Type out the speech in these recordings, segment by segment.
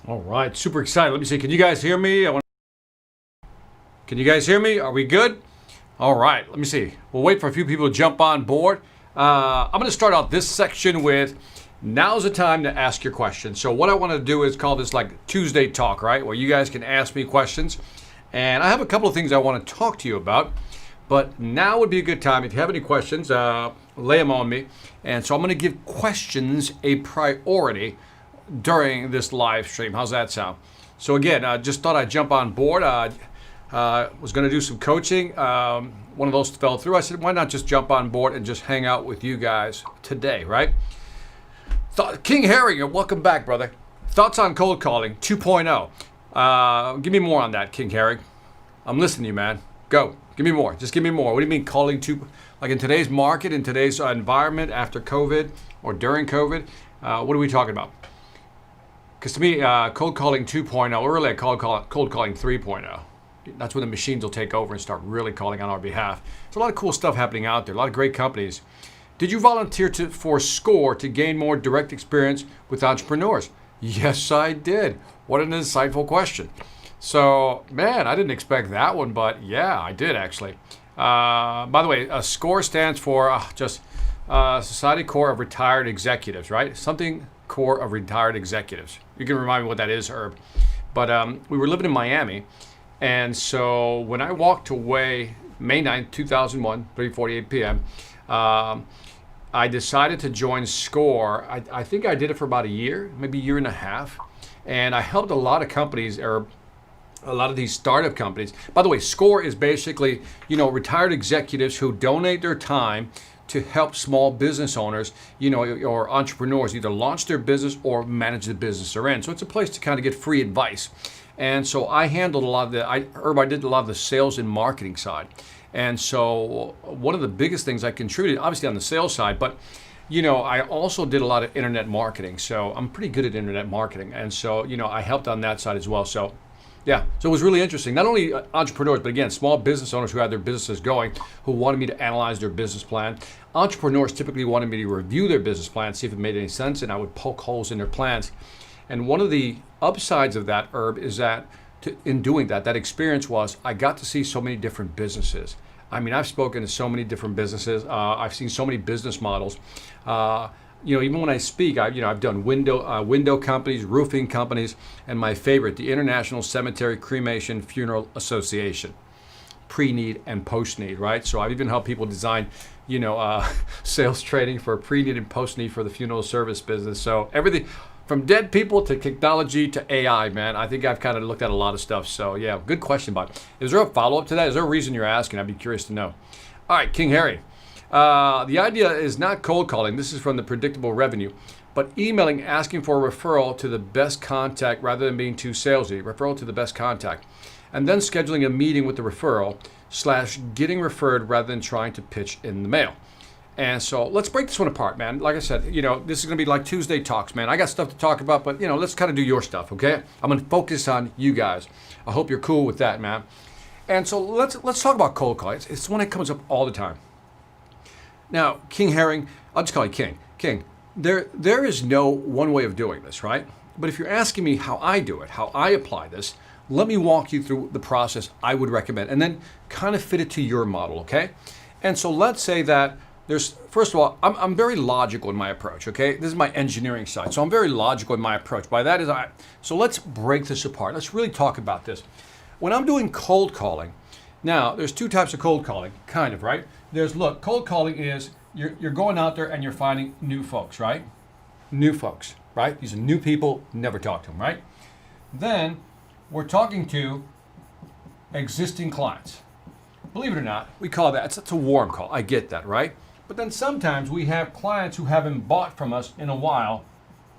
All right, super excited. Let me see. Can you guys hear me? Can you guys hear me? Are we good? All right, let me see. We'll wait for a few people to jump on board. I'm going to start out this section with now's the time to ask your questions. So what I want to do is call this like Tuesday Talk, right? Where you guys can ask me questions. And I have a couple of things I want to talk to you about. But now would be a good time. If you have any questions, lay them on me. And so I'm going to give questions a priority during this live stream. How's that sound? So again, I just thought I'd jump on board. Was going to do some coaching. One of those fell through. I said, why not just jump on board and just hang out with you guys today, right? King Herring, welcome back, brother. Thoughts on cold calling 2.0. Give me more on that, King Herring. I'm listening to you, man. Go. Give me more. Just give me more. What do you mean calling like in today's market, in today's environment after COVID or during COVID? What are we talking about? Because to me, cold calling 2.0, or really I cold calling 3.0. That's when the machines will take over and start really calling on our behalf. There's a lot of cool stuff happening out there, a lot of great companies. Did you volunteer for Fourscore to gain more direct experience with entrepreneurs? Yes, I did. What an insightful question. So, man, I didn't expect that one, but yeah, I did actually. By the way, SCORE stands for Society Corps of Retired Executives, right? Something Corps of Retired Executives. You can remind me what that is, Herb. But we were living in Miami, and so when I walked away May 9th, 2001, 3:48 p.m., I decided to join SCORE. I think I did it for about a year, maybe a year and a half, and I helped a lot of companies, or a lot of these startup companies. By the way, SCORE is basically, retired executives who donate their time to help small business owners, or entrepreneurs either launch their business or manage the business they're in. So it's a place to kind of get free advice. And so I handled a lot of I did a lot of the sales and marketing side. And so one of the biggest things I contributed, obviously on the sales side, but I also did a lot of internet marketing. So I'm pretty good at internet marketing. And so, I helped on that side as well. So yeah, so it was really interesting. Not only entrepreneurs, but again, small business owners who had their businesses going, who wanted me to analyze their business plan. Entrepreneurs typically wanted me to review their business plan, see if it made any sense, and I would poke holes in their plans. And one of the upsides of that, Herb, is that in doing that experience was I got to see so many different businesses. I mean, I've spoken to so many different businesses. I've seen so many business models. Even when I speak, I've done window companies, roofing companies, and my favorite, the International Cemetery Cremation Funeral Association, pre-need and post-need, right? So I've even helped people design, sales training for pre-need and post-need for the funeral service business. So everything from dead people to technology to AI, man. I think I've kind of looked at a lot of stuff. So yeah, good question, Bob. Is there a follow-up to that? Is there a reason you're asking? I'd be curious to know. All right, King Harry. The idea is not cold calling. This is from the predictable revenue, but emailing, asking for a referral to the best contact rather than being too salesy. Referral to the best contact. And then scheduling a meeting with the referral / getting referred rather than trying to pitch in the mail. And so let's break this one apart, man. Like I said, this is going to be like Tuesday Talks, man. I got stuff to talk about, but, let's kind of do your stuff, okay? I'm going to focus on you guys. I hope you're cool with that, man. And so let's talk about cold calling. It's one that comes up all the time. Now, King Herring, I'll just call you King. King, there is no one way of doing this, right? But if you're asking me how I do it, how I apply this, let me walk you through the process I would recommend and then kind of fit it to your model, okay? And so let's say that first of all, I'm very logical in my approach, okay? This is my engineering side. So I'm very logical in my approach. By that is, so let's break this apart. Let's really talk about this. When I'm doing cold calling, now there's two types of cold calling, kind of, right? Cold calling is you're going out there and you're finding new folks, right? New folks, right? These are new people, never talk to them, right? Then we're talking to existing clients. Believe it or not, we call that's a warm call. I get that, right? But then sometimes we have clients who haven't bought from us in a while.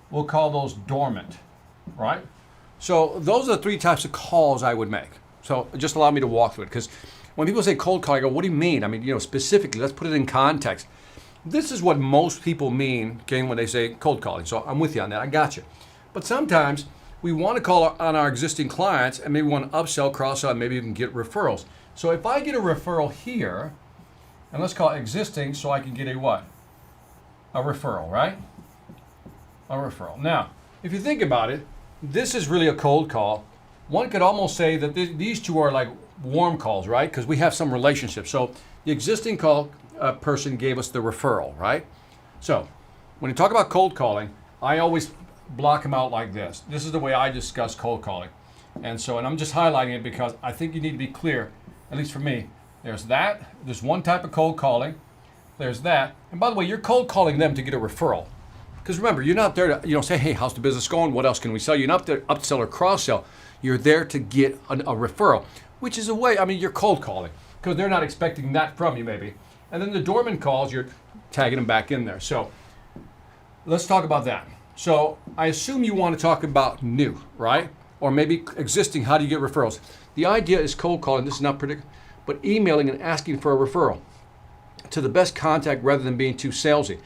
We'll call those dormant, right? So those are the three types of calls I would make. So just allow me to walk through it, because when people say cold call, I go, what do you mean? I mean, specifically, let's put it in context. This is what most people mean, okay, when they say cold calling. So I'm with you on that. I got you. But sometimes we want to call on our existing clients and maybe want to upsell, cross-sell, and maybe even get referrals. So if I get a referral here, and let's call it existing, so I can get a what? A referral, right? A referral. Now, if you think about it, this is really a cold call. One could almost say that these two are like warm calls, right? Because we have some relationship. So the existing person gave us the referral, right? So when you talk about cold calling, I always block them out like this. This is the way I discuss cold calling. And I'm just highlighting it because I think you need to be clear, at least for me. There's one type of cold calling, there's that. And by the way, you're cold calling them to get a referral. Because remember, you're not there to say, hey, how's the business going? What else can we sell? You're not there to upsell or cross-sell. You're there to get a referral, which is a way, you're cold calling because they're not expecting that from you maybe. And then the dormant calls, you're tagging them back in there. So let's talk about that. So I assume you want to talk about new, right? Or maybe existing, how do you get referrals? The idea is cold calling, this is not predictable, but emailing and asking for a referral to the best contact rather than being too salesy.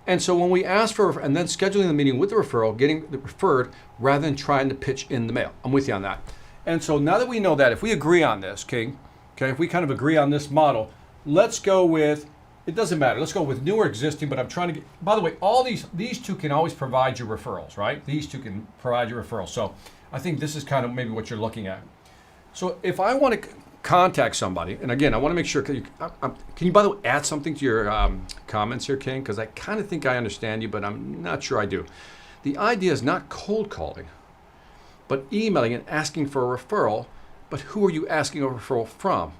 And so when we ask for, and then scheduling the meeting with the referral, getting the referred rather than trying to pitch in the mail. I'm with you on that. And so now that we know that, if we agree on this, King, okay, if we kind of agree on this model, let's go with, it doesn't matter, let's go with new or existing, but I'm trying to get, by the way, all these two can always provide you referrals, right? These two can provide you referrals. So I think this is kind of maybe what you're looking at. So if I want to contact somebody, and again, I want to make sure, can you, by the way, add something to your comments here, King? Because I kind of think I understand you, but I'm not sure I do. The idea is not cold calling, but emailing and asking for a referral. But who are you asking a referral from?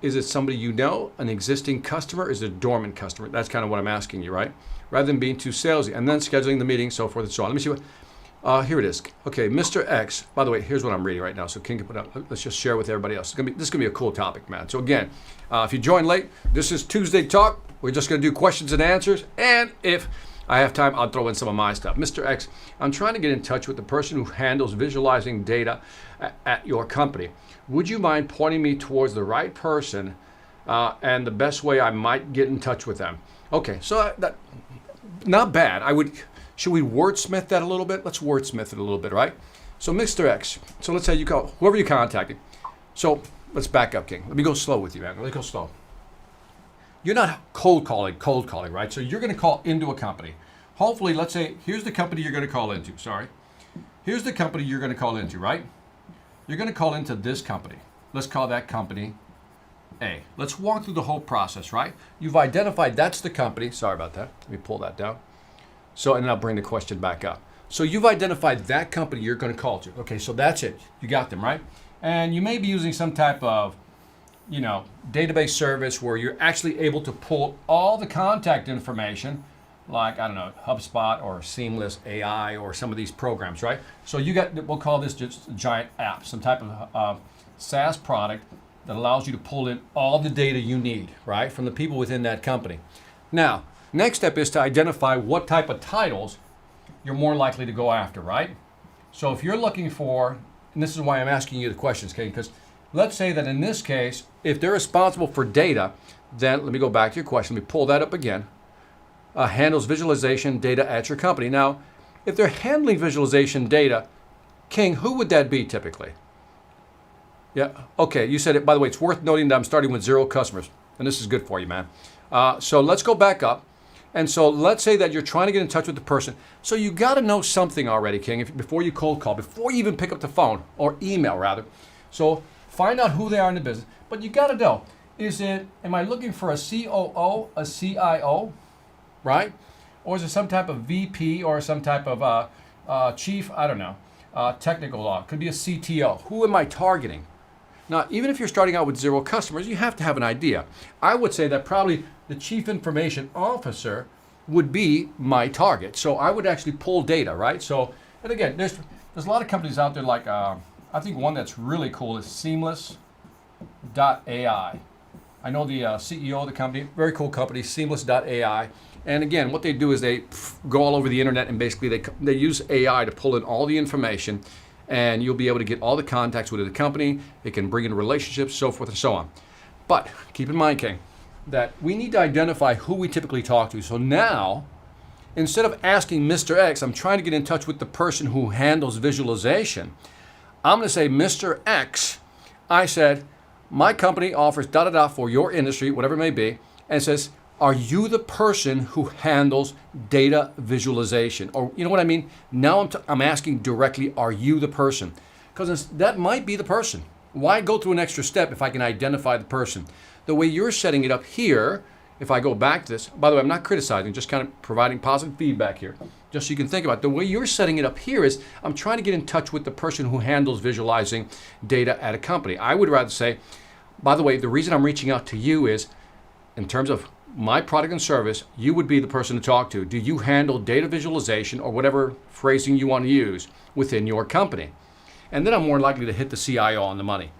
Is it somebody you know, an existing customer? Is it a dormant customer? That's kind of what I'm asking you, right? Rather than being too salesy. And then scheduling the meeting, so forth and so on. Let me see what, here it is. Okay, Mr. X. By the way, here's what I'm reading right now, so King can put up. Let's just share with everybody else. This is gonna be a cool topic, man. So again, if you join late, this is Tuesday Talk. We're just gonna do questions and answers. And if I have time, I'll throw in some of my stuff. Mr. X, I'm trying to get in touch with the person who handles visualizing data at your company. Would you mind pointing me towards the right person and the best way I might get in touch with them? Okay, so that not bad. Should we wordsmith that a little bit? Let's wordsmith it a little bit, right? So Mr. X, so let's say you call whoever you're contacting. So let's back up, King. Let me go slow with you, man. Let me go slow. You're not cold calling, right? So you're going to call into a company. Hopefully, let's say, here's the company you're going to call into. Sorry. Here's the company you're going to call into, right? You're going to call into this company. Let's call that company A. Let's walk through the whole process, right? You've identified that's the company. Sorry about that. Let me pull that down. So, and I'll bring the question back up. So you've identified that company you're going to call to. Okay, so that's it. You got them, right? And you may be using some type of database service where you're actually able to pull all the contact information, like, I don't know, HubSpot or Seamless AI or some of these programs, right? So we'll call this just a giant app, some type of SaaS product that allows you to pull in all the data you need, right, from the people within that company. Now, next step is to identify what type of titles you're more likely to go after, right? So if you're looking for, and this is why I'm asking you the questions, Kate, because let's say that in this case, if they're responsible for data, then let me go back to your question. Let me pull that up again. Handles visualization data at your company. Now, if they're handling visualization data, King, who would that be typically? Yeah, okay, you said it. By the way, it's worth noting that I'm starting with 0 customers, and this is good for you, man. So let's go back up. And so let's say that you're trying to get in touch with the person. So you got to know something already, King, before you cold call, before you even pick up the phone, or email rather. So find out who they are in the business. But you got to know, am I looking for a COO, a CIO, right? Or is it some type of VP or some type of chief, I don't know, technical law? Could be a CTO. Who am I targeting? Now, even if you're starting out with 0 customers, you have to have an idea. I would say that probably the chief information officer would be my target. So I would actually pull data, right? So, and again, there's a lot of companies out there like, I think one that's really cool is Seamless.ai. I know the CEO of the company, very cool company, Seamless.ai. And again, what they do is they go all over the internet and basically they use AI to pull in all the information, and you'll be able to get all the contacts within the company. It can bring in relationships, so forth and so on. But keep in mind, King, that we need to identify who we typically talk to. So now, instead of asking Mr. X, I'm trying to get in touch with the person who handles visualization. I'm going to say, Mr. X, I said, my company offers da-da-da for your industry, whatever it may be, and it says, Are you the person who handles data visualization? Or you know what I mean? Now I'm asking directly, are you the person? Because that might be the person. Why go through an extra step if I can identify the person? The way you're setting it up here, if I go back to this, by the way, I'm not criticizing, just kind of providing positive feedback here, just so you can think about it. The way you're setting it up here is I'm trying to get in touch with the person who handles visualizing data at a company. I would rather say, by the way, the reason I'm reaching out to you is in terms of my product and service, you would be the person to talk to. Do you handle data visualization or whatever phrasing you want to use within your company? And then I'm more likely to hit the CIO on the money.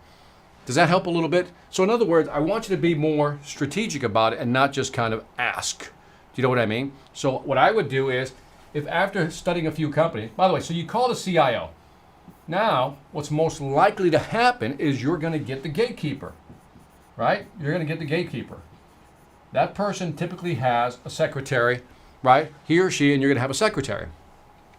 Does that help a little bit? So in other words, I want you to be more strategic about it and not just kind of ask. Do you know what I mean? So what I would do is, if after studying a few companies, by the way, so you call the CIO. Now, what's most likely to happen is you're going to get the gatekeeper, right? You're going to get the gatekeeper. That person typically has a secretary, right? He or she, and you're going to have a secretary.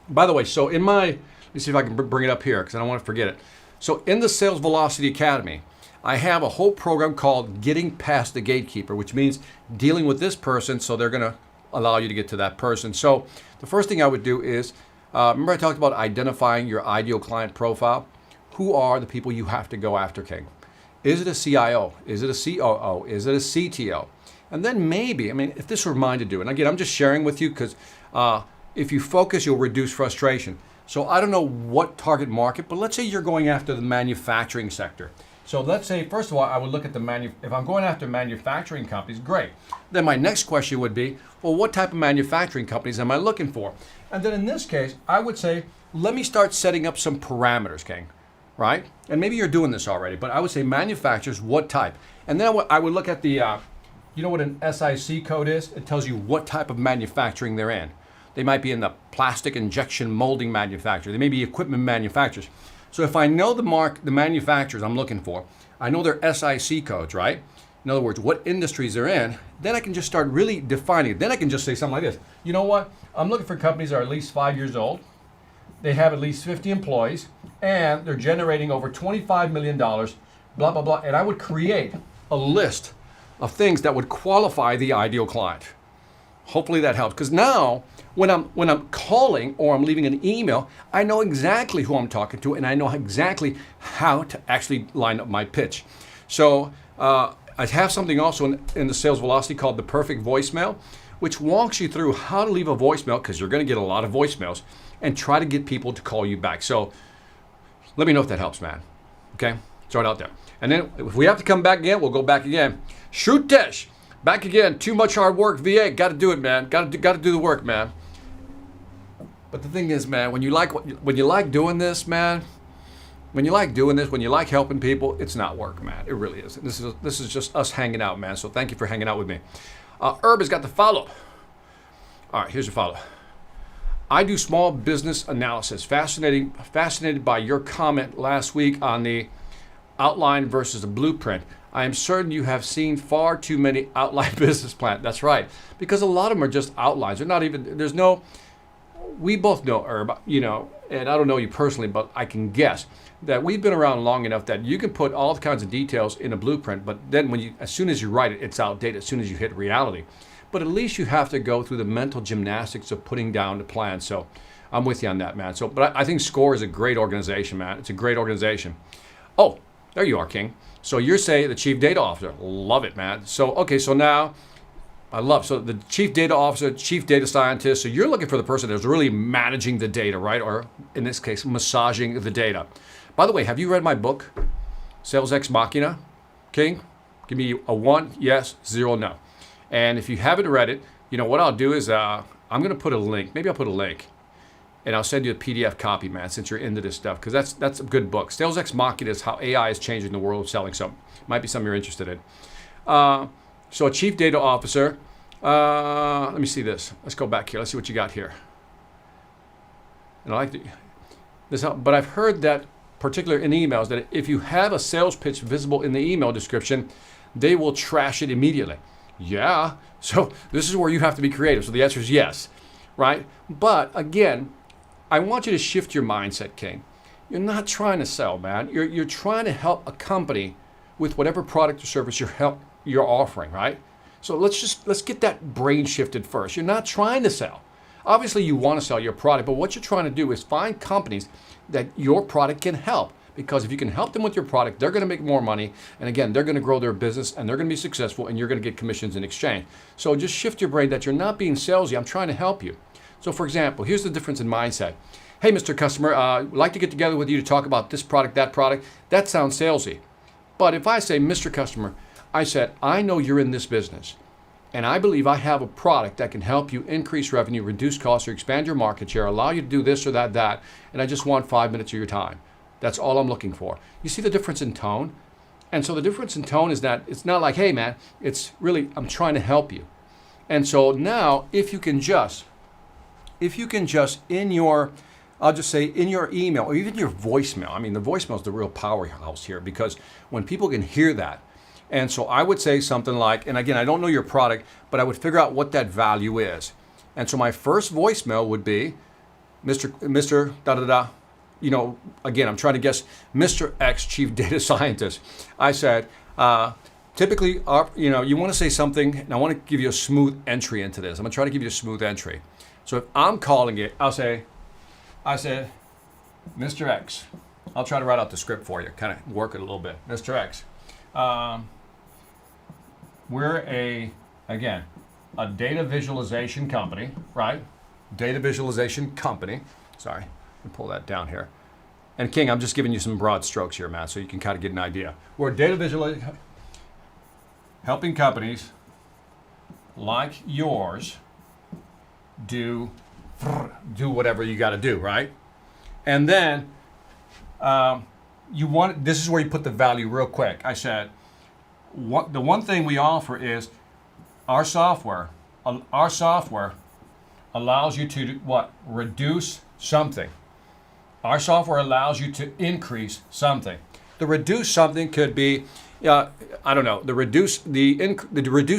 By the way, so in my, let me see if I can bring it up here because I don't want to forget it. So in the Sales Velocity Academy, I have a whole program called Getting Past the Gatekeeper, which means dealing with this person so they're going to allow you to get to that person. So the first thing I would do is, remember I talked about identifying your ideal client profile? Who are the people you have to go after, King? Is it a CIO? Is it a COO? Is it a CTO? And then maybe, I mean, if this were mine to do, and again, I'm just sharing with you because if you focus, you'll reduce frustration. So I don't know what target market, but let's say you're going after the manufacturing sector. So let's say, first of all, I would look at if I'm going after manufacturing companies, great. Then my next question would be, well, what type of manufacturing companies am I looking for? And then in this case, I would say, let me start setting up some parameters, King, right? And maybe you're doing this already, but I would say manufacturers, what type? And then I would look at the, you know what an SIC code is? It tells you what type of manufacturing they're in. They might be in the plastic injection molding manufacturer. They may be equipment manufacturers. So if I know the manufacturers I'm looking for, I know their SIC codes, right? In other words, what industries they're in, then I can just start really defining it. Then I can just say something like this. You know what? I'm looking for companies that are at least 5 years old. They have at least 50 employees, and they're generating over $25 million, blah, blah, blah. And I would create a list of things that would qualify the ideal client. Hopefully that helps. Because now, when I'm calling or I'm leaving an email, I know exactly who I'm talking to, and I know exactly how to actually line up my pitch. So I have something also in the Sales Velocity called the Perfect Voicemail, which walks you through how to leave a voicemail, because you're going to get a lot of voicemails, and try to get people to call you back. So let me know if that helps, man. Okay? Throw it out there. And then if we have to come back again, we'll go back again. Shoot Tesh. Back again. Too much hard work, VA. Got to do it, man. Got to do the work, man. But the thing is, man, when you like doing this, man, when you like helping people, it's not work, man. It really is. This is just us hanging out, man. So thank you for hanging out with me. Herb has got the follow-up. All right, here's your follow-up. I do small business analysis. Fascinated by your comment last week on the outline versus the blueprint. I am certain you have seen far too many outline business plans. That's right, because a lot of them are just outlines. They're not even, there's no, we both know, Herb, you know, and I don't know you personally, but I can guess that we've been around long enough that you can put all kinds of details in a blueprint, but then as soon as you write it, it's outdated as soon as you hit reality. But at least you have to go through the mental gymnastics of putting down the plan. So I'm with you on that, man. So, but I think SCORE is a great organization, man. It's a great organization. Oh, there you are, King. So you're saying the Chief Data Officer. Love it, man. So, okay, so now, so the Chief Data Officer, Chief Data Scientist, so you're looking for the person that's really managing the data, right? Or in this case, massaging the data. By the way, have you read my book, Sales Ex Machina? King, give me a 1, yes, 0, no. And if you haven't read it, you know, what I'll do is I'm going to put a link. Maybe I'll put a link. And I'll send you a PDF copy, man, since you're into this stuff, because that's a good book. Sales Ex Machina is how AI is changing the world of selling. So might be something you're interested in. So a Chief Data Officer. Let me see this. Let's go back here. Let's see what you got here. And I like this, but I've heard that, particularly in emails, that if you have a sales pitch visible in the email description, they will trash it immediately. Yeah. So this is where you have to be creative. So the answer is yes, right? But again, I want you to shift your mindset, King. You're not trying to sell, man. You're trying to help a company with whatever product or service you're offering, right? So let's get that brain shifted first. You're not trying to sell. Obviously, you want to sell your product, but what you're trying to do is find companies that your product can help. Because if you can help them with your product, they're going to make more money. And again, they're going to grow their business and they're going to be successful and you're going to get commissions in exchange. So just shift your brain that you're not being salesy. I'm trying to help you. So for example, here's the difference in mindset. Hey, Mr. Customer, I'd like to get together with you to talk about this product, that product. That sounds salesy. But if I say, Mr. Customer, I said, I know you're in this business. And I believe I have a product that can help you increase revenue, reduce costs, or expand your market share, allow you to do this or that, and I just want 5 minutes of your time. That's all I'm looking for. You see the difference in tone? And so the difference in tone is that it's not like, hey man, it's really, I'm trying to help you. And so now, if you can just in your, I'll just say in your email or even your voicemail, I mean, the voicemail is the real powerhouse here because when people can hear that, and so I would say something like, and again, I don't know your product, but I would figure out what that value is. And so my first voicemail would be, Mr. da-da-da, you know, again, I'm trying to guess, Mr. X, Chief Data Scientist. I said, typically, you know, you want to say something, and I want to give you a smooth entry into this. I'm going to try to give you a smooth entry. So if I'm calling it, I said, Mr. X. I'll try to write out the script for you, kind of work it a little bit. Mr. X. We're again, a data visualization company, right? Data visualization company. Sorry. Pull that down here. And King, I'm just giving you some broad strokes here, Matt, so you can kind of get an idea. We're data visualization, helping companies like yours do whatever you got to do, right? And then this is where you put the value real quick. I said, the one thing we offer is our software. Our software allows you to what? Reduce something. Our software allows you to increase something. The reduce something could be, I don't know. The reduce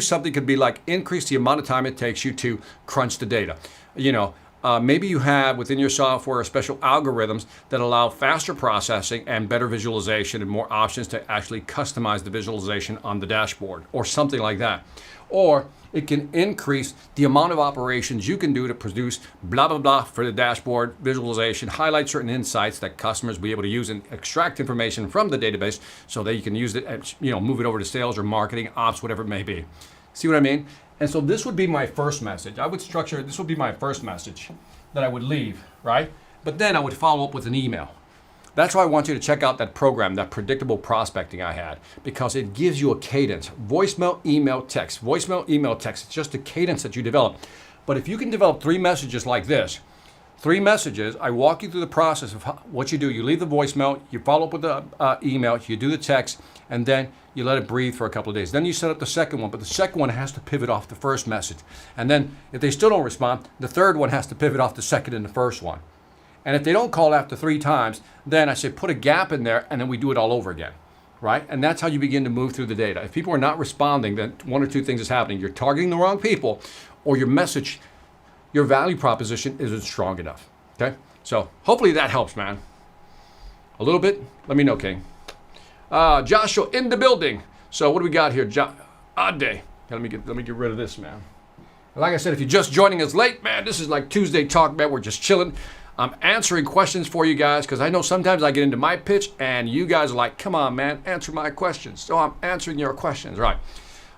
something could be like increase the amount of time it takes you to crunch the data. You know, maybe you have within your software special algorithms that allow faster processing and better visualization and more options to actually customize the visualization on the dashboard or something like that. Or it can increase the amount of operations you can do to produce blah, blah, blah for the dashboard visualization, highlight certain insights that customers will be able to use and extract information from the database so that you can use it and, you know, move it over to sales or marketing, ops, whatever it may be. See what I mean? And so this would be my first message. I would structure, this would be my first message that I would leave, right? But then I would follow up with an email. That's why I want you to check out that program, that predictable prospecting I had, because it gives you a cadence. Voicemail, email, text. Voicemail, email, text. It's just a cadence that you develop. But if you can develop 3 messages like this, 3 messages, I walk you through the process of what you do. You leave the voicemail, you follow up with the email, you do the text, and then you let it breathe for a couple of days. Then you set up the second one, but the second one has to pivot off the first message. And then if they still don't respond, the third one has to pivot off the second and the first one. And if they don't call after 3 times, then I say put a gap in there and then we do it all over again, right? And that's how you begin to move through the data. If people are not responding, then 1 or 2 things is happening. You're targeting the wrong people, or your message, your value proposition isn't strong enough, okay? So hopefully that helps, man. A little bit? Let me know, King. Joshua in the building. So what do we got here? Odd day. Let me get rid of this, man. Like I said, if you're just joining us late, man, this is like Tuesday talk, man. We're just chilling. I'm answering questions for you guys because I know sometimes I get into my pitch and you guys are like, come on, man, answer my questions. So I'm answering your questions, right?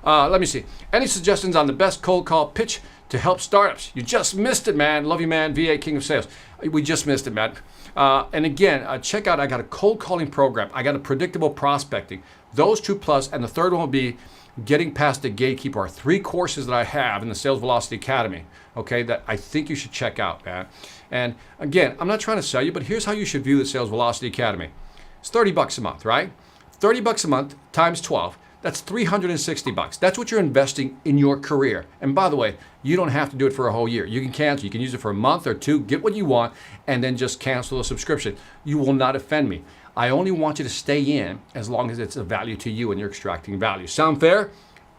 Let me see. Any suggestions on the best cold call pitch to help startups? You just missed it, man. Love you, man. VA King of Sales. We just missed it, man. And again, check out, I got a cold calling program. I got a predictable prospecting. Those 2 plus, and the third one will be getting past the gatekeeper. Are 3 courses that I have in the Sales Velocity Academy, okay, that I think you should check out, man. And again, I'm not trying to sell you, but here's how you should view the Sales Velocity Academy. It's $30 a month, right? $30 a month times 12. That's $360. That's what you're investing in your career. And by the way, you don't have to do it for a whole year. You can cancel. You can use it for a month or 2, get what you want, and then just cancel the subscription. You will not offend me. I only want you to stay in as long as it's of value to you and you're extracting value. Sound fair?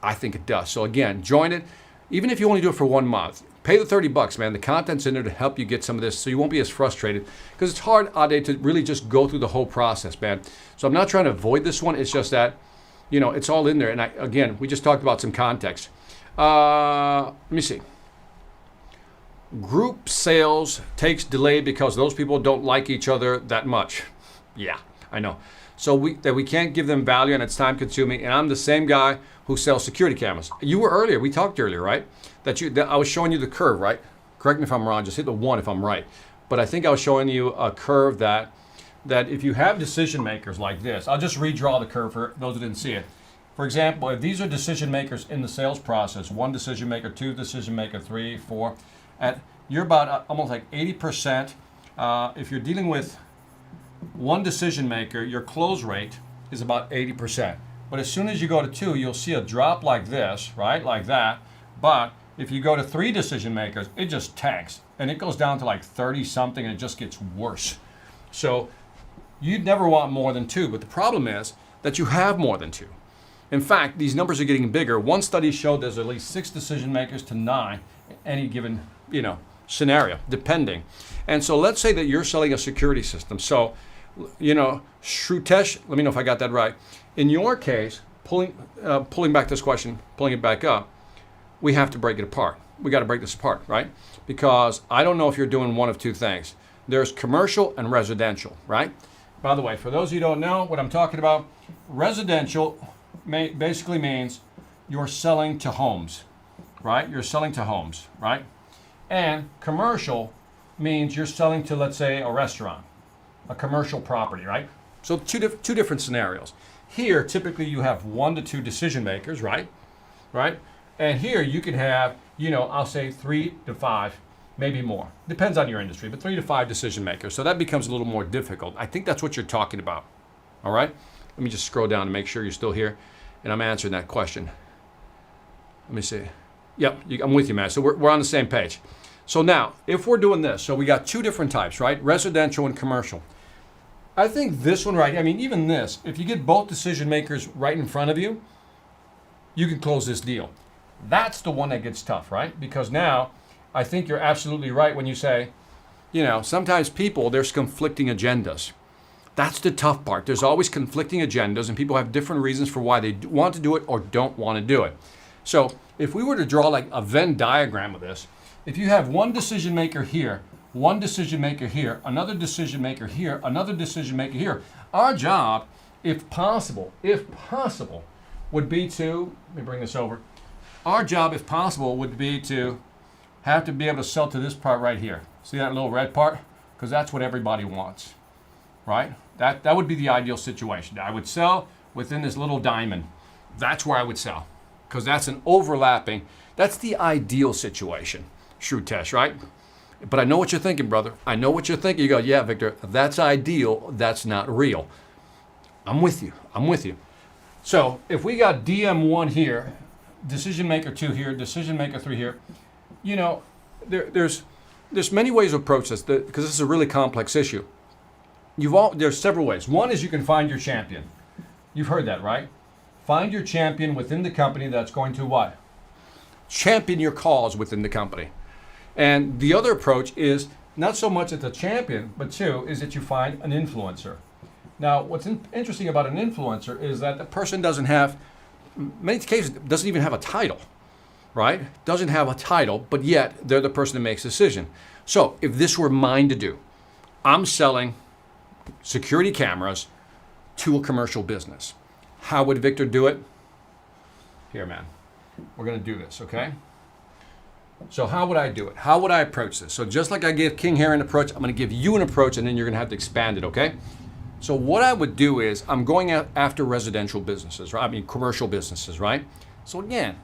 I think it does. So again, join it. Even if you only do it for 1 month, pay the $30, man. The content's in there to help you get some of this so you won't be as frustrated, because it's hard, Ade, to really just go through the whole process, man. So I'm not trying to avoid this one. It's just that, you know, it's all in there. And again, we just talked about some context. Let me see. Group sales takes delay because those people don't like each other that much. Yeah, I know. So we can't give them value and it's time consuming. And I'm the same guy who sells security cameras. You were earlier, we talked earlier, right? That I was showing you the curve, right? Correct me if I'm wrong, just hit the 1 if I'm right. But I think I was showing you a curve that if you have decision makers like this, I'll just redraw the curve for those who didn't see it. For example, if these are decision makers in the sales process, 1 decision maker, 2 decision maker, 3, 4, you're about almost like 80%. If you're dealing with 1 decision maker, your close rate is about 80%. But as soon as you go to 2, you'll see a drop like this, right? Like that. But if you go to 3 decision makers, it just tanks. And it goes down to like 30 something and it just gets worse. So you'd never want more than 2. But the problem is that you have more than 2. In fact, these numbers are getting bigger. One study showed there's at least 6 decision makers to 9 in any given, scenario, depending. And so let's say that you're selling a security system. So, Shrutesh, let me know if I got that right. In your case, pulling back this question, pulling it back up, we have to break it apart. We got to break this apart, right? Because I don't know if you're doing one of 2 things. There's commercial and residential, right? By the way, for those of you who don't know what I'm talking about, residential basically means you're selling to homes, right? You're selling to homes, right? And commercial means you're selling to, let's say, a restaurant, a commercial property, right? So two different scenarios. Here, typically you have 1 to 2 decision makers, right? Right? And here you can have, I'll say 3 to 5, maybe more. Depends on your industry, but 3 to 5 decision makers. So that becomes a little more difficult. I think that's what you're talking about. All right? Let me just scroll down to make sure you're still here. And I'm answering that question. Let me see. Yep, I'm with you, man. So we're on the same page. So now, if we're doing this, so we got 2 different types, right? Residential and commercial. I think this one, right? I mean, even this, if you get both decision makers right in front of you, you can close this deal. That's the one that gets tough, right? Because now, I think you're absolutely right when you say, sometimes people, there's conflicting agendas. That's the tough part. There's always conflicting agendas and people have different reasons for why they want to do it or don't want to do it. So if we were to draw like a Venn diagram of this, if you have 1 decision maker here, 1 decision maker here, another decision maker here, another decision maker here, our job, if possible, would be to, let me bring this over. Our job, if possible, would be to have to be able to sell to this part right here. See that little red part? Because that's what everybody wants, right? That would be the ideal situation. I would sell within this little diamond. That's where I would sell because that's an overlapping. That's the ideal situation, Shrutesh, right? But I know what you're thinking, brother. I know what you're thinking. You go, yeah, Victor, that's ideal. That's not real. I'm with you. So if we got DM1 here, decision maker 2 here, decision maker 3 here, there's many ways to approach this because this is a really complex issue. There's several ways. One is you can find your champion. You've heard that, right? Find your champion within the company that's going to what? Champion your cause within the company. And the other approach is not so much at the champion, but 2 is that you find an influencer. Now, what's interesting about an influencer is that the person doesn't have, many cases, doesn't even have a title, right? Doesn't have a title, but yet they're the person that makes the decision. So if this were mine to do, I'm selling security cameras to a commercial business. How would Victor do it? Here, man. We're going to do this, okay? So how would I do it? How would I approach this? So just like I gave King Hair an approach, I'm going to give you an approach, and then you're going to have to expand it, okay? So what I would do is I'm going after residential businesses, right? I mean, commercial businesses, right? So again,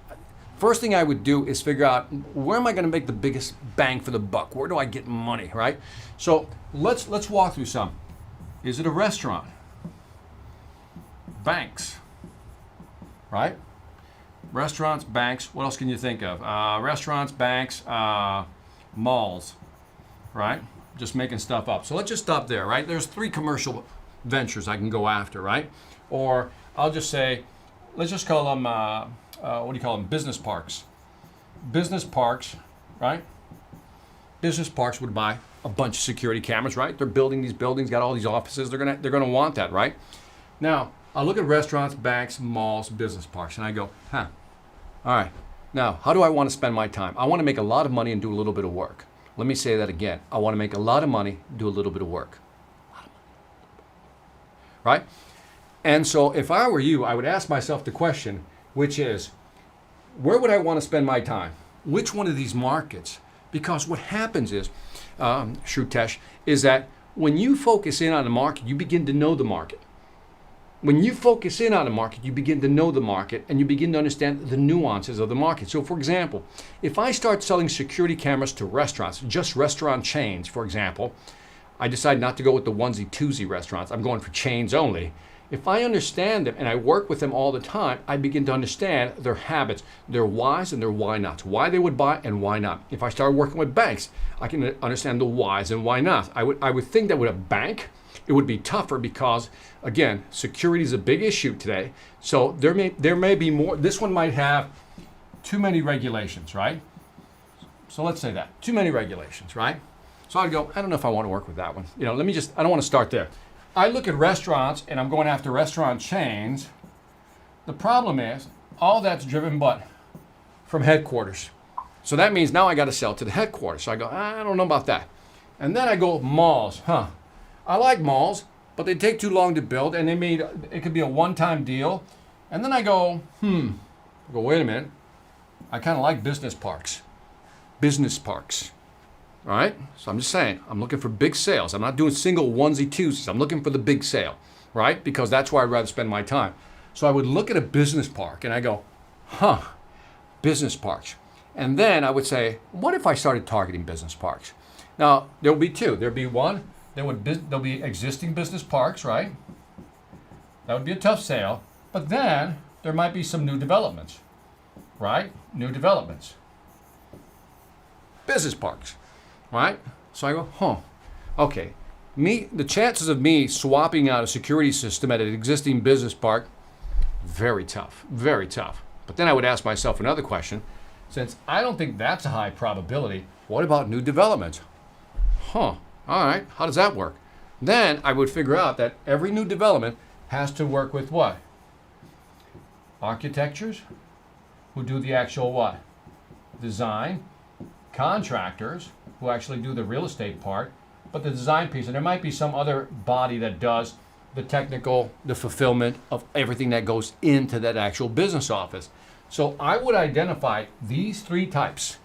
first thing I would do is figure out where am I going to make the biggest bang for the buck? Where do I get money, right? So let's walk through some. Is it a restaurant? Banks, right? Restaurants, banks, what else can you think of? Restaurants, banks, malls, right? Just making stuff up. So let's just stop there, right? There's 3 commercial ventures I can go after, right? Or I'll just say, let's just call them, what do you call them? Business parks. Business parks, right? Business parks would buy a bunch of security cameras, right? They're building these buildings, got all these offices. They're gonna want that, right? Now, I look at restaurants, banks, malls, business parks, and I go, all right. Now, how do I want to spend my time? I want to make a lot of money and do a little bit of work. Let me say that again. I want to make a lot of money, do a little bit of work. Right? And so if I were you, I would ask myself the question, which is, where would I want to spend my time? Which one of these markets? Because what happens is, Shrutesh, is that when you focus in on the market, you begin to know the market. When you focus in on the market, you begin to know the market and you begin to understand the nuances of the market. So for example, if I start selling security cameras to restaurants, just restaurant chains, for example, I decide not to go with the onesie-twosie restaurants. I'm going for chains only. If I understand them and I work with them all the time, I begin to understand their habits, their whys and their why nots, why they would buy and why not. If I start working with banks, I can understand the whys and why not. I would think that with a bank, it would be tougher because, again, security is a big issue today. So there may be more. This one might have too many regulations, right? So let's say that, too many regulations, right? So I'd go, I don't know if I want to work with that one. I don't want to start there. I look at restaurants and I'm going after restaurant chains. The problem is all that's driven from headquarters. So that means now I got to sell to the headquarters. So I go, I don't know about that. And then I go malls. I like malls, but they take too long to build and it could be a one-time deal. And then I go, wait a minute. I kind of like business parks. Business parks. All right, so I'm just saying, I'm looking for big sales. I'm not doing single onesie-twosies. I'm looking for the big sale, right? Because that's where I'd rather spend my time. So I would look at a business park and I go, business parks. And then I would say, what if I started targeting business parks? Now, there'll be two. There'll be one, there'll be existing business parks, right? That would be a tough sale. But then there might be some new developments, right? New developments. Business parks. Right? So I go, okay. The chances of me swapping out a security system at an existing business park, very tough, very tough. But then I would ask myself another question. Since I don't think that's a high probability, what about new developments? All right, how does that work? Then I would figure out that every new development has to work with what? Architectures, who do the actual what? Design, contractors, who actually do the real estate part, but the design piece, and there might be some other body that does the technical, the fulfillment of everything that goes into that actual business office. So I would identify these three types,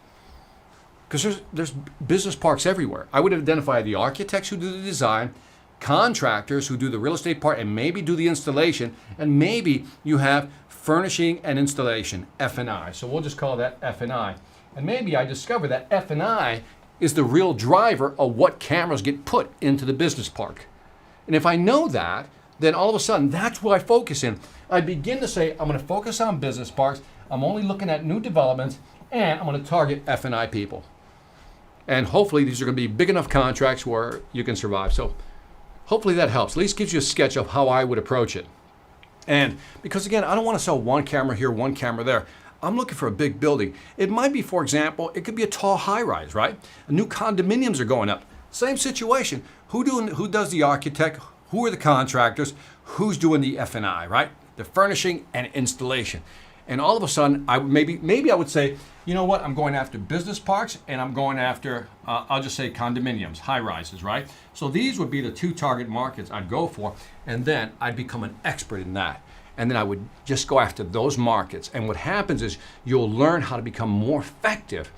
because there's business parks everywhere. I would identify the architects who do the design, contractors who do the real estate part and maybe do the installation, and maybe you have furnishing and installation, F&I. So we'll just call that F&I. And maybe I discover that F&I is the real driver of what cameras get put into the business park. And if I know that, then all of a sudden, that's where I focus in. I begin to say, I'm going to focus on business parks. I'm only looking at new developments, and I'm going to target F&I people. And hopefully, these are going to be big enough contracts where you can survive. So hopefully that helps. At least gives you a sketch of how I would approach it. And because, again, I don't want to sell one camera here, one camera there. I'm looking for a big building. It might be, for example, it could be a tall high-rise, right? New condominiums are going up. Same situation. Who does the architect? Who are the contractors? Who's doing the F&I, right? The furnishing and installation. And all of a sudden, maybe I would say, you know what? I'm going after business parks and I'm going after, I'll just say condominiums, high-rises, right? So these would be the two target markets I'd go for. And then I'd become an expert in that. And then I would just go after those markets. And what happens is you'll learn how to become more effective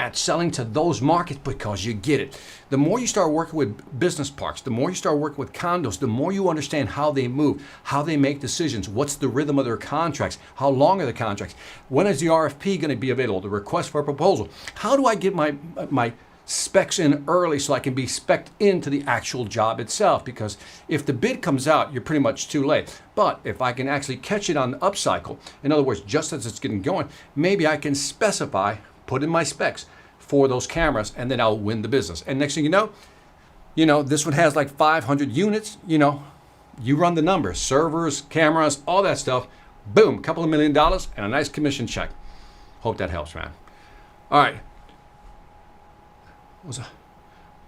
at selling to those markets because you get it. The more you start working with business parks, the more you start working with condos, the more you understand how they move, how they make decisions, what's the rhythm of their contracts, how long are the contracts, when is the RFP going to be available, the request for a proposal. How do I get my specs in early so I can be spec'd into the actual job itself? Because if the bid comes out, you're pretty much too late. But if I can actually catch it on the upcycle, in other words, just as it's getting going, maybe I can specify, put in my specs for those cameras, and then I'll win the business. And next thing you know, this one has like 500 units, you run the numbers, servers, cameras, all that stuff, boom, a couple of $1 million and a nice commission check. Hope that helps, man. All right.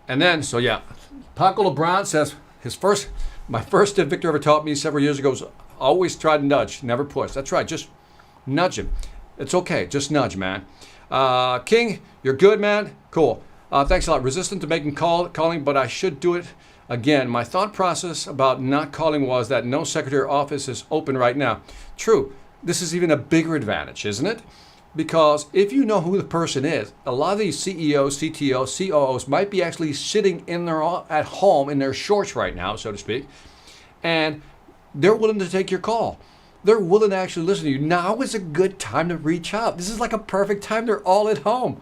And then, so yeah, Paco LeBron says my first tip Victor ever taught me several years ago was always try to nudge, never push. That's right, just nudge him. It's okay. Just nudge, man. King, you're good, man. Cool. Thanks a lot. Resistant to making calling, but I should do it again. My thought process about not calling was that no secretary office is open right now. True. This is even a bigger advantage, isn't it? Because if you know who the person is, a lot of these CEOs, CTOs, COOs might be actually sitting at home in their shorts right now, so to speak, and they're willing to take your call. They're willing to actually listen to you. Now is a good time to reach out. This is like a perfect time. They're all at home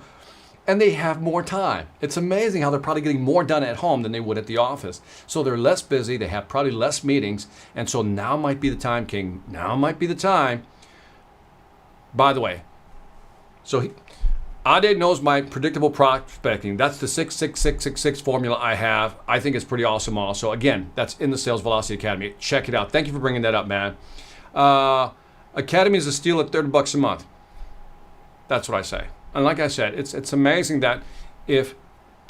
and they have more time. It's amazing how they're probably getting more done at home than they would at the office. So they're less busy. They have probably less meetings. And so now might be the time, King. Now might be the time. By the way, so Ade knows my predictable prospecting. That's the 66666 formula I have. I think it's pretty awesome also. Again, that's in the Sales Velocity Academy. Check it out. Thank you for bringing that up, man. Academy is a steal at $30 a month. That's what I say. And like I said, it's amazing that if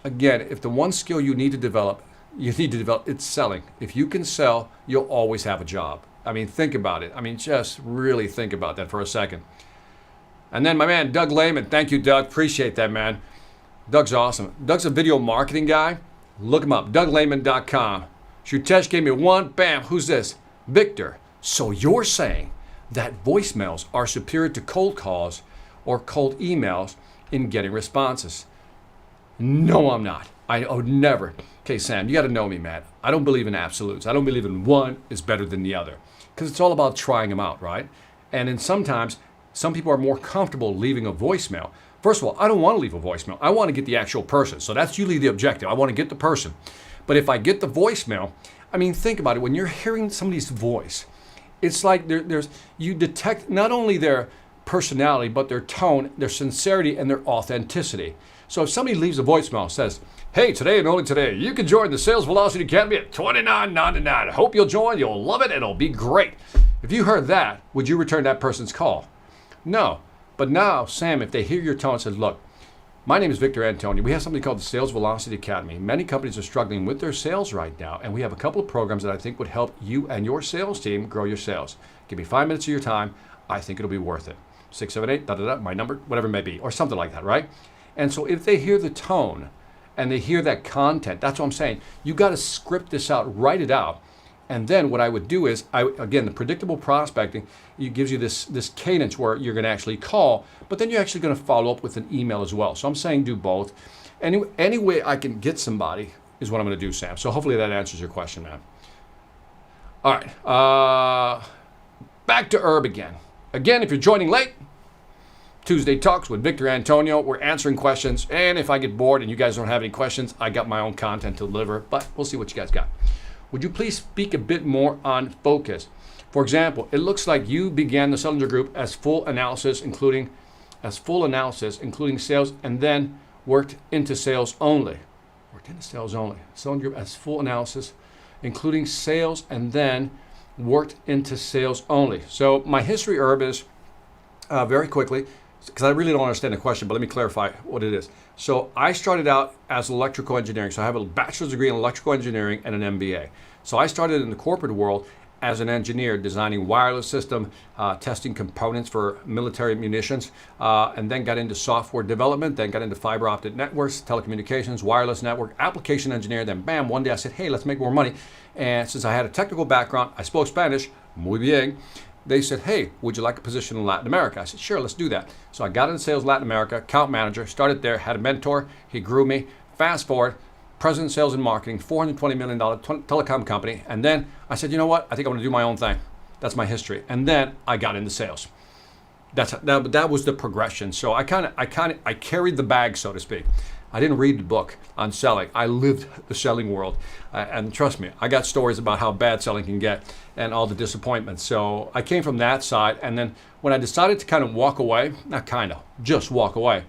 the one skill you need to develop, it's selling. If you can sell, you'll always have a job. I mean, think about it. I mean, just really think about that for a second. And then my man, Doug Lehman. Thank you, Doug. Appreciate that, man. Doug's awesome. Doug's a video marketing guy. Look him up, DougLehman.com. Shutesh gave me one. Bam. Who's this? Victor. So you're saying that voicemails are superior to cold calls or cold emails in getting responses? No, I'm not. I would never. Okay, Sam, you got to know me, man. I don't believe in absolutes. I don't believe in one is better than the other because it's all about trying them out, right? And then sometimes some people are more comfortable leaving a voicemail. First of all, I don't want to leave a voicemail. I want to get the actual person. So that's usually the objective. I want to get the person. But if I get the voicemail, I mean, think about it. When you're hearing somebody's voice, it's like you detect not only their personality, but their tone, their sincerity, and their authenticity. So if somebody leaves a voicemail, says, hey, today and only today, you can join the Sales Velocity Academy at $29.99. I hope you'll join. You'll love it. It'll be great. If you heard that, would you return that person's call? No. But now, Sam, if they hear your tone and says, look, my name is Victor Antonio. We have something called the Sales Velocity Academy. Many companies are struggling with their sales right now, and we have a couple of programs that I think would help you and your sales team grow your sales. Give me 5 minutes of your time. I think it'll be worth it. 678, my number, whatever it may be, or something like that, right? And so if they hear the tone and they hear that content, that's what I'm saying. You got to script this out, write it out. And then what I would do is, again, the predictable prospecting, it gives you this cadence where you're going to actually call, but then you're actually going to follow up with an email as well. So I'm saying do both. Any way I can get somebody is what I'm going to do, Sam. So hopefully that answers your question, man. All right. Back to Herb again. Again, if you're joining late, Tuesday Talks with Victor Antonio. We're answering questions. And if I get bored and you guys don't have any questions, I got my own content to deliver, but we'll see what you guys got. Would you please speak a bit more on focus? For example, it looks like you began the Sellinger Group as full analysis, including sales, and then worked into sales only. Sellinger Group as full analysis, including sales, and then worked into sales only. So my history, Herb, is very quickly, because I really don't understand the question, but let me clarify what it is. So I started out as electrical engineering. So I have a bachelor's degree in electrical engineering and an MBA. So I started in the corporate world as an engineer, designing wireless system, testing components for military munitions, and then got into software development, then got into fiber optic networks, telecommunications, wireless network, application engineer. Then bam, one day I said, hey, let's make more money. And since I had a technical background, I spoke Spanish, muy bien. They said, hey, would you like a position in Latin America? I said, sure, let's do that. So I got into sales Latin America, account manager, started there, had a mentor, he grew me. Fast forward, president of sales and marketing, $420 million telecom company. And then I said, you know what? I think I'm gonna do my own thing. That's my history. And then I got into sales. That was the progression. So I carried the bag, so to speak. I didn't read the book on selling. I lived the selling world. And trust me, I got stories about how bad selling can get and all the disappointments. So I came from that side. And then when I decided to kind of walk away, just walk away,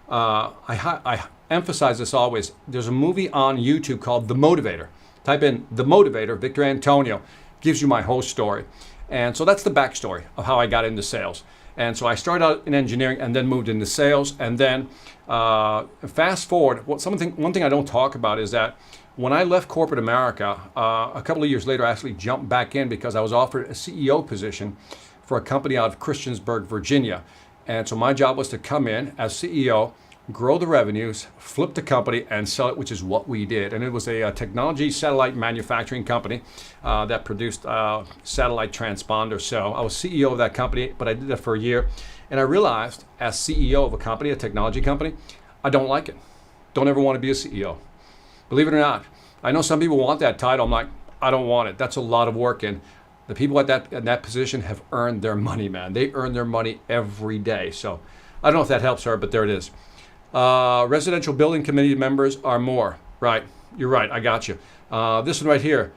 I emphasize this always. There's a movie on YouTube called The Motivator. Type in The Motivator, Victor Antonio, gives you my whole story. And so that's the backstory of how I got into sales. And so I started out in engineering and then moved into sales. And then fast forward, one thing I don't talk about is that when I left corporate America, a couple of years later, I actually jumped back in because I was offered a CEO position for a company out of Christiansburg, Virginia. And so my job was to come in as CEO, grow the revenues, flip the company, and sell it, which is what we did. And it was a technology satellite manufacturing company that produced satellite transponders. So I was CEO of that company, but I did that for a year. And I realized as CEO of a company, a technology company, I don't like it. Don't ever want to be a CEO. Believe it or not. I know some people want that title. I'm like, I don't want it. That's a lot of work. And the people in that position have earned their money, man. They earn their money every day. So I don't know if that helps her, but there it is. Residential building committee members are more. Right. You're right. I got you. This one right here.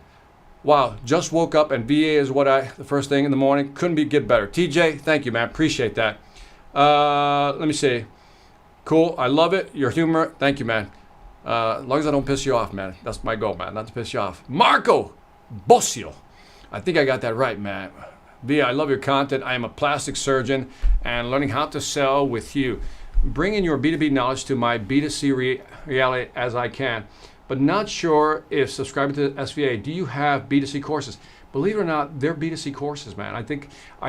Wow. Just woke up and VA is the first thing in the morning. Couldn't get better. TJ, thank you, man. Appreciate that. Let me see. Cool. I love it. Your humor. Thank you, man. As long as I don't piss you off, man. That's my goal, man. Not to piss you off. Marco Bossio. I think I got that right, man. Via, I love your content. I am a plastic surgeon and learning how to sell with you. Bringing your B2B knowledge to my B2C reality as I can, but not sure if subscribing to SVA. Do you have B2C courses? Believe it or not, they're B2C courses, man. I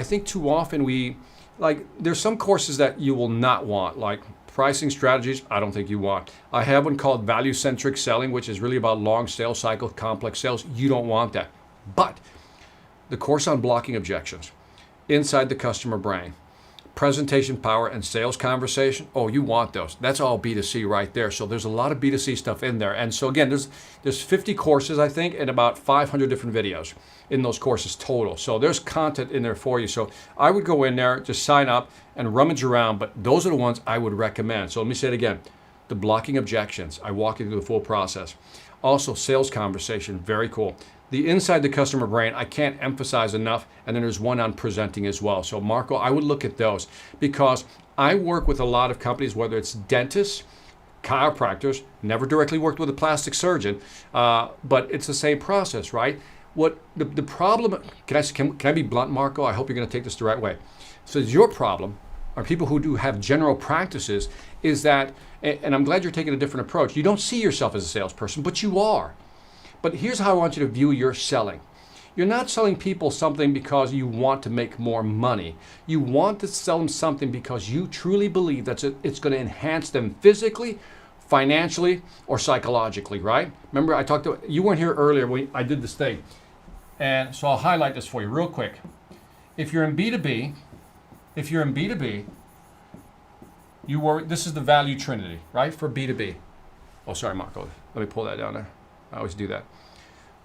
think too often there's some courses that you will not want, like pricing strategies, I don't think you want. I have one called value-centric selling, which is really about long sales cycle, complex sales. You don't want that. But the course on blocking objections, inside the customer brain, presentation power, and sales conversation, oh, you want those. That's all B2C right there. So there's a lot of B2C stuff in there. And so again, there's 50 courses, I think, and about 500 different videos in those courses total. So there's content in there for you. So I would go in there, just sign up and rummage around, but those are the ones I would recommend. So let me say it again. The blocking objections, I walk you through the full process. Also, sales conversation, very cool. The inside the customer brain, I can't emphasize enough. And then there's one on presenting as well. So Marco, I would look at those because I work with a lot of companies, whether it's dentists, chiropractors, never directly worked with a plastic surgeon, but it's the same process, right? What the problem, can I be blunt, Marco? I hope you're gonna take this the right way. So your problem, or people who do have general practices, is that, and I'm glad you're taking a different approach, you don't see yourself as a salesperson, but you are. But here's how I want you to view your selling. You're not selling people something because you want to make more money. You want to sell them something because you truly believe that it's going to enhance them physically, financially, or psychologically, right? Remember, you weren't here earlier when I did this thing. And so I'll highlight this for you real quick. If you're in B2B, this is the value trinity, right, for B2B. Oh, sorry, Marco. Let me pull that down there. I always do that.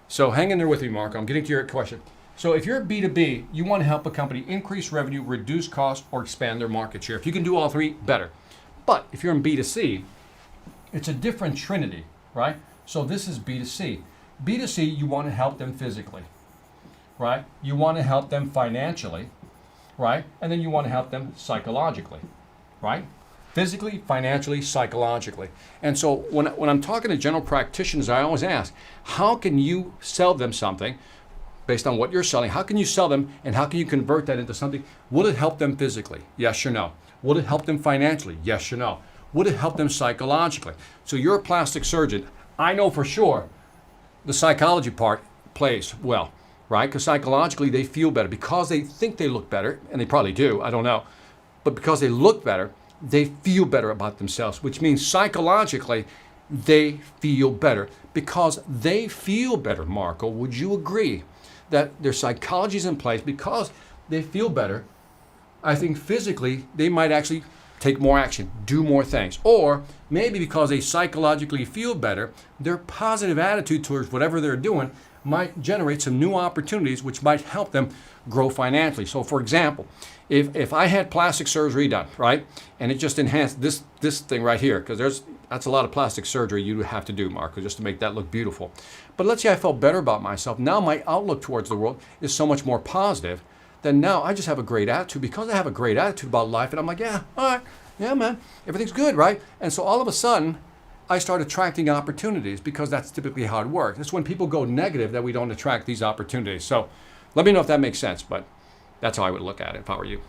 So hang in there with me, Marco. I'm getting to your question. So if you're at B2B, you want to help a company increase revenue, reduce costs, or expand their market share. If you can do all three, better. But if you're in B2C, it's a different trinity, right? So this is B2C. B2C, you want to help them physically, right? You want to help them financially, right? And then you want to help them psychologically, right? Physically, financially, psychologically. And so when I'm talking to general practitioners, I always ask, how can you sell them something based on what you're selling? How can you sell them and how can you convert that into something? Will it help them physically? Yes or no? Will it help them financially? Yes or no? Would it help them psychologically? So you're a plastic surgeon. I know for sure the psychology part plays well, right? Because psychologically they feel better because they think they look better, and they probably do, I don't know. But because they look better, they feel better about themselves, which means psychologically they feel better. Because they feel better, Marco, would you agree that their psychology is in place because they feel better? I think physically they might actually take more action, do more things. Or maybe because they psychologically feel better, their positive attitude towards whatever they're doing might generate some new opportunities which might help them grow financially. So for example, if I had plastic surgery done, right, and it just enhanced this thing right here, because that's a lot of plastic surgery you have to do, Marco, just to make that look beautiful. But let's say I felt better about myself. Now my outlook towards the world is so much more positive. Then now I just have a great attitude because I have a great attitude about life, and I'm like, yeah, all right, yeah, man, everything's good, right? And so all of a sudden, I start attracting opportunities because that's typically how it works. It's when people go negative that we don't attract these opportunities. So let me know if that makes sense, but that's how I would look at it if I were you.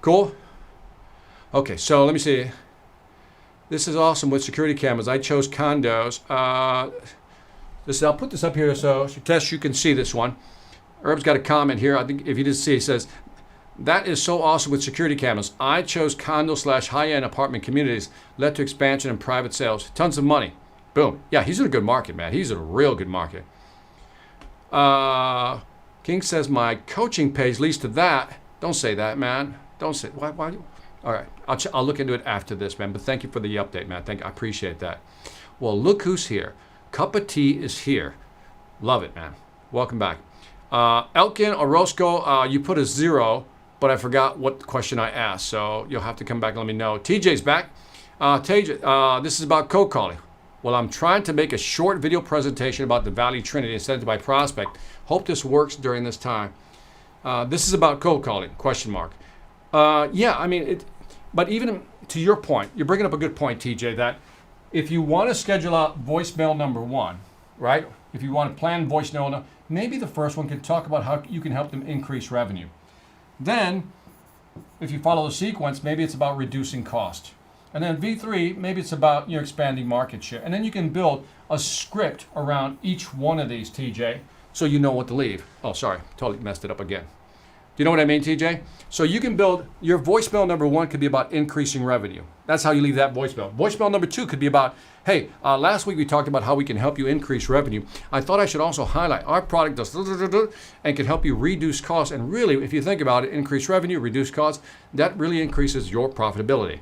Cool? Okay, so let me see. This is awesome with security cameras. I chose condos. I'll put this up here so Tess, you can see this one. Herb's got a comment here. I think if you didn't see, it says, That is so awesome with security cameras. I chose condo/high-end apartment communities, led to expansion in private sales. Tons of money. Boom. Yeah, he's in a good market, man. He's in a real good market. King says my coaching page leads to that. Don't say that, man. Don't say why. All right, I'll look into it after this, man. But thank you for the update, man. I appreciate that. Well, look who's here. Cup of Tea is here. Love it, man. Welcome back. Elkin Orozco, you put a 0, but I forgot what question I asked, so you'll have to come back and let me know. TJ's back. TJ, this is about cold calling. Well, I'm trying to make a short video presentation about the Value Trinity and send it to my prospect. Hope this works during this time. This is about cold calling, question mark. Yeah, I mean, but even to your point, you're bringing up a good point, TJ, that if you want to schedule out voicemail number 1, right? If you want to plan voicemail, maybe the first one can talk about how you can help them increase revenue. Then, if you follow the sequence, maybe it's about reducing cost. And then V3, maybe it's about expanding market share. And then you can build a script around each one of these, TJ, so you know what to leave. Oh, sorry, totally messed it up again. Do you know what I mean, TJ? So you can build, your voicemail number 1 could be about increasing revenue. That's how you leave that voicemail. Voicemail number 2 could be about, hey, last week we talked about how we can help you increase revenue. I thought I should also highlight our product does and can help you reduce costs. And really, if you think about it, increase revenue, reduce costs, that really increases your profitability.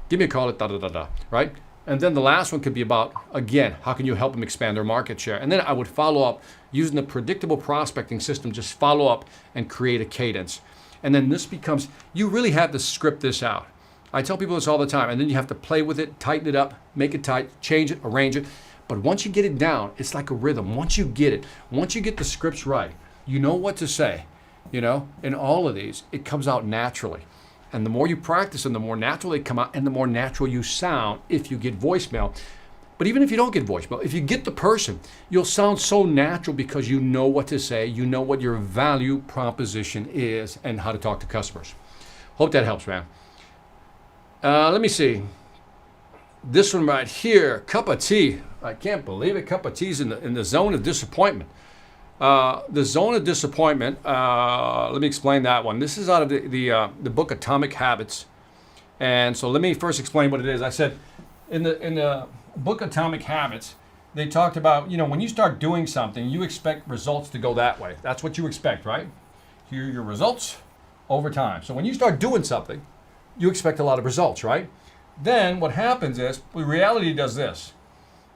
Give me a call at right? And then the last one could be about, again, how can you help them expand their market share? And then I would follow up using the predictable prospecting system, just follow up and create a cadence. And then this becomes, you really have to script this out. I tell people this all the time, and then you have to play with it, tighten it up, make it tight, change it, arrange it. But once you get it down, it's like a rhythm. Once you get it, once you get the scripts right, you know what to say. In all of these, it comes out naturally. And the more you practice them, the more natural they come out and the more natural you sound if you get voicemail. But even if you don't get voicemail, if you get the person, you'll sound so natural because you know what to say, you know what your value proposition is and how to talk to customers. Hope that helps, man. Let me see. This one right here, Cup of Tea. I can't believe it. Cup of Tea's in the zone of disappointment. The zone of disappointment, let me explain that one. This is out of the book Atomic Habits. And so let me first explain what it is. I said in the book Atomic Habits, they talked about, when you start doing something, you expect results to go that way. That's what you expect, right? Here are your results over time. So when you start doing something, you expect a lot of results, right? Then what happens is, reality does this.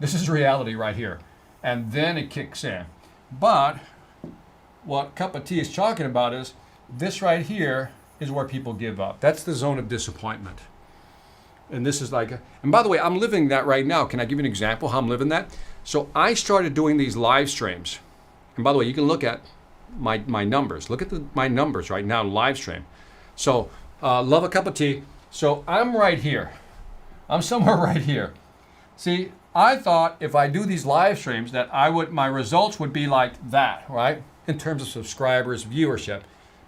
This is reality right here. And then it kicks in. But what Cup of Tea is talking about is this right here is where people give up. That's the zone of disappointment. And this is like, and by the way, I'm living that right now. Can I give you an example how I'm living that? So I started doing these live streams. And by the way, you can look at my numbers. Look at my numbers right now, live stream. So love a cup of tea. So I'm right here. I'm somewhere right here. See, I thought if I do these live streams that my results would be like that, right? In terms of subscribers, viewership.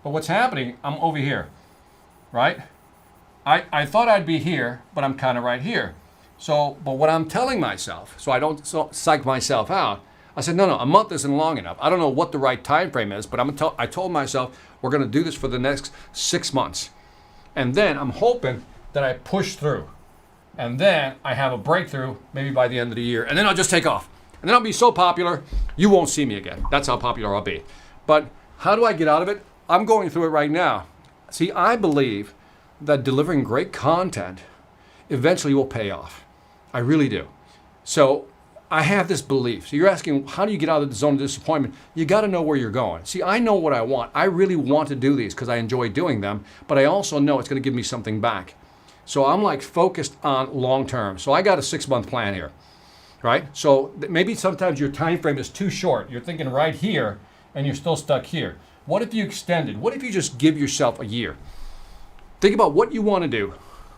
But what's happening, I'm over here, right? I thought I'd be here, but I'm kind of right here. So, but what I'm telling myself, so I don't psych myself out, I said, no, a month isn't long enough. I don't know what the right time frame is, but I told myself we're going to do this for the next 6 months. And then I'm hoping that I push through. And then I have a breakthrough maybe by the end of the year. And then I'll just take off. And then I'll be so popular, you won't see me again. That's how popular I'll be. But how do I get out of it? I'm going through it right now. See, I believe that delivering great content eventually will pay off. I really do. So I have this belief. So you're asking, how do you get out of the zone of disappointment? You got to know where you're going. See, I know what I want. I really want to do these because I enjoy doing them, but I also know it's going to give me something back. So I'm like focused on long term. So I got a 6-month plan here, right? So maybe sometimes your time frame is too short. You're thinking right here and you're still stuck here. What if you extended? What if you just give yourself a year? Think about what you want to do,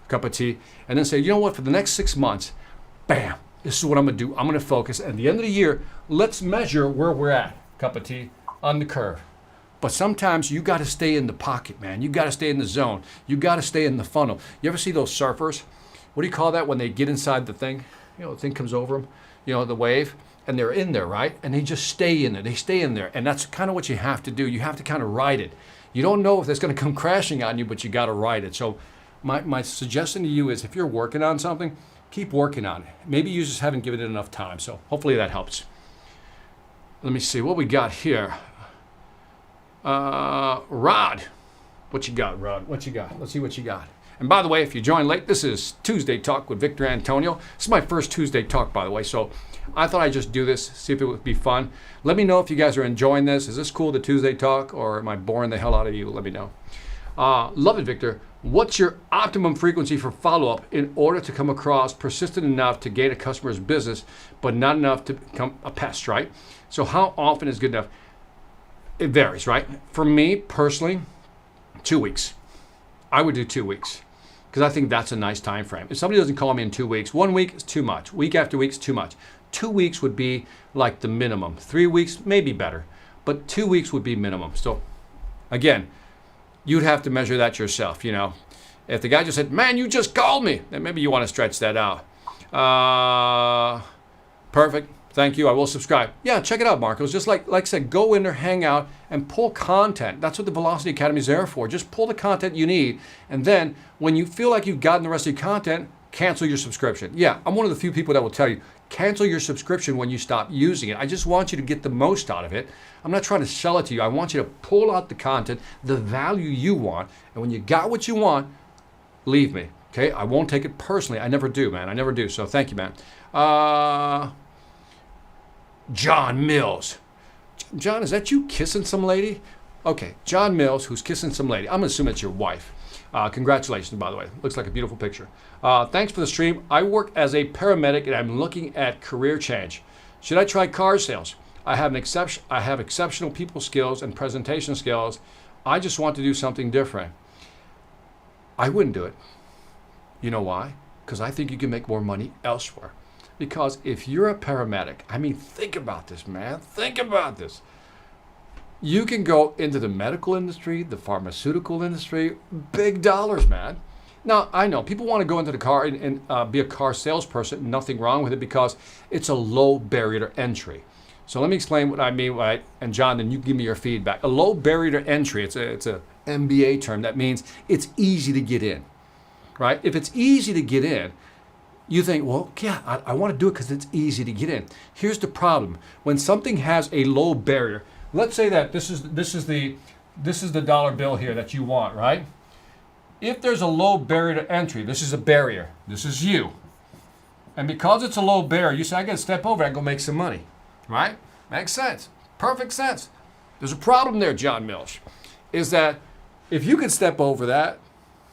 cup of tea, and then say, you know what, for the next 6 months, bam, this is what I'm going to do. I'm going to focus. At the end of the year, let's measure where we're at, cup of tea, on the curve. But sometimes you got to stay in the pocket, man. You got to stay in the zone. You got to stay in the funnel. You ever see those surfers? What do you call that when they get inside the thing? The thing comes over them, the wave. and they're in there, right? And they just stay in there. They stay in there. And that's kind of what you have to do. You have to kind of ride it. You don't know if it's going to come crashing on you, but you got to ride it. So my suggestion to you is if you're working on something, keep working on it. Maybe you just haven't given it enough time. So hopefully that helps. Let me see what we got here. Rod. What you got, Rod? What you got? Let's see what you got. And by the way, if you joined late, this is Tuesday Talk with Victor Antonio. This is my first Tuesday Talk, by the way. So I thought I'd just do this, see if it would be fun. Let me know if you guys are enjoying this. Is this cool, the Tuesday Talk, or am I boring the hell out of you? Let me know. Love it, Victor. What's your optimum frequency for follow-up in order to come across persistent enough to gain a customer's business, but not enough to become a pest, right? So how often is good enough? It varies, right? For me, personally, 2 weeks. I would do 2 weeks because I think that's a nice time frame. If somebody doesn't call me in 2 weeks, 1 week is too much. Week after week is too much. 2 weeks would be like the minimum. 3 weeks, maybe better, but 2 weeks would be minimum. So again, you'd have to measure that yourself, you know. If the guy just said, man, you just called me, then maybe you want to stretch that out. Perfect. Thank you. I will subscribe. Yeah, check it out, Marcos. Just like I said, go in there, hang out, and pull content. That's what the Velocity Academy is there for. Just pull the content you need. And then when you feel like you've gotten the rest of your content, cancel your subscription. Yeah, I'm one of the few people that will tell you, cancel your subscription when you stop using it. I just want you to get the most out of it. I'm not trying to sell it to you. I want you to pull out the content, the value you want. And when you got what you want, leave me. Okay? I won't take it personally. I never do, man. I never do. So thank you, man. John Mills. John, is that you kissing some lady? Okay, John Mills, who's kissing some lady. I'm going to assume it's your wife. Congratulations, by the way. Looks like a beautiful picture. Thanks for the stream. I work as a paramedic and I'm looking at career change. Should I try car sales? I have exceptional people skills and presentation skills. I just want to do something different. I wouldn't do it. You know why? Because I think you can make more money elsewhere. Because if you're a paramedic, I mean, think about this, man. Think about this. You can go into the medical industry, the pharmaceutical industry, big dollars, man. Now, I know people want to go into the car and be a car salesperson. Nothing wrong with it because it's a low barrier to entry. So let me explain what I mean, right? And John, then you give me your feedback. A low barrier to entry, it's a MBA term. That means it's easy to get in, right? If it's easy to get in, you think, well, yeah, I want to do it because it's easy to get in. Here's the problem. When something has a low barrier, let's say that this is the dollar bill here that you want, right? If there's a low barrier to entry, this is a barrier. This is you. And because it's a low barrier, you say, I got to step over it and go make some money, right? Makes sense. Perfect sense. There's a problem there, John Mills, is that if you can step over that,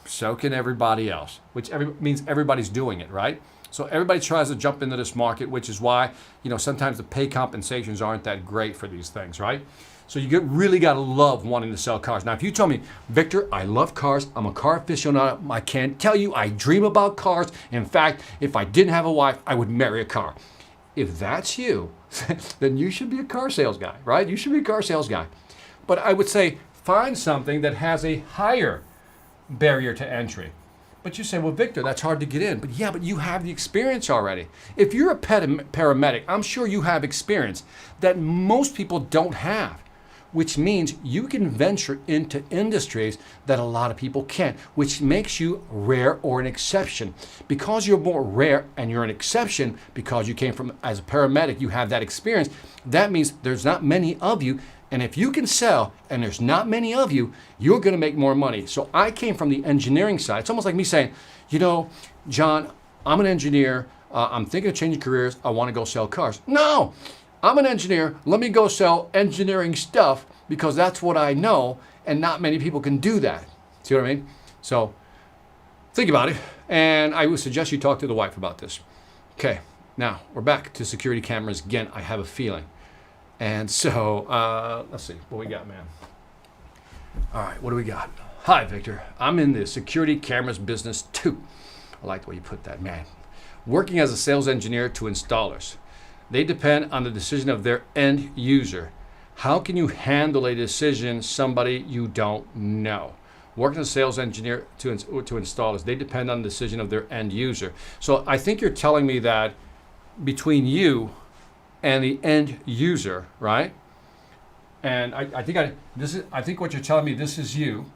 so can everybody else, which means everybody's doing it, right? So everybody tries to jump into this market, which is why, you know, sometimes the pay compensations aren't that great for these things, right? So you really got to love wanting to sell cars. Now, if you tell me, Victor, I love cars, I'm a car aficionado, I can't tell you, I dream about cars. In fact, if I didn't have a wife, I would marry a car. If that's you, then you should be a car sales guy, right? You should be a car sales guy. But I would say find something that has a higher barrier to entry. But you say, well, Victor, that's hard to get in. But yeah, but you have the experience already. If you're a paramedic, I'm sure you have experience that most people don't have, which means you can venture into industries that a lot of people can't, which makes you rare or an exception. Because you're more rare and you're an exception because you came from, as a paramedic, you have that experience. That means there's not many of you. And if you can sell and there's not many of you, you're going to make more money. So I came from the engineering side. It's almost like me saying, you know, John, I'm an engineer. I'm thinking of changing careers. I want to go sell cars. No, I'm an engineer. Let me go sell engineering stuff because that's what I know. And not many people can do that. See what I mean? So think about it. And I would suggest you talk to the wife about this. Okay, now we're back to security cameras again. I have a feeling. And so, let's see, what we got, man? All right, what do we got? Hi, Victor. I'm in the security cameras business too. I like the way you put that, man. Working as a sales engineer to installers. They depend on the decision of their end user. How can you handle a decision somebody you don't know? Working as a sales engineer to installers. They depend on the decision of their end user. So I think you're telling me that between you and the end user, right? And I think what you're telling me, this is you.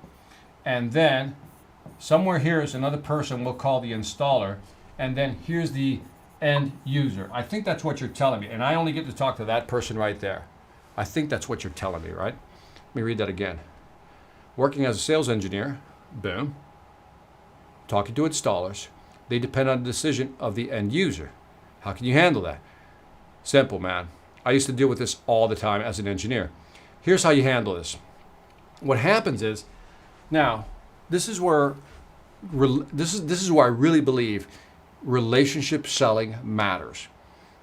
And then somewhere here is another person we'll call the installer. And then here's the end user. I think that's what you're telling me. And I only get to talk to that person right there. I think that's what you're telling me, right? Let me read that again. Working as a sales engineer, boom. Talking to installers. They depend on the decision of the end user. How can you handle that? Simple, man. I used to deal with this all the time as an engineer. Here's how you handle this. What happens is, now, this is where I really believe relationship selling matters.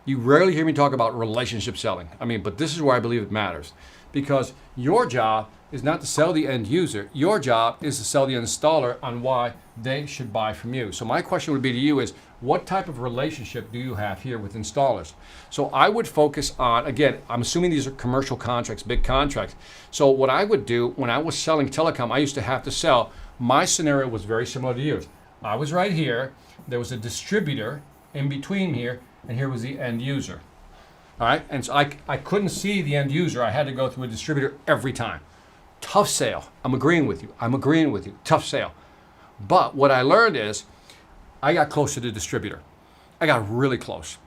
You rarely hear me talk about relationship selling. But this is where I believe it matters. Because your job is not to sell the end user. Your job is to sell the installer on why they should buy from you. So my question would be to you is, what type of relationship do you have here with installers? So I would focus on, again, I'm assuming these are commercial contracts, big contracts. So what I would do when I was selling telecom, I used to have to sell, my scenario was very similar to yours. I was right here, there was a distributor in between here, and here was the end user. All right, and so I couldn't see the end user. I had to go through a distributor every time. Tough sale. I'm agreeing with you. Tough sale. But what I learned is I got close to the distributor. I got really close.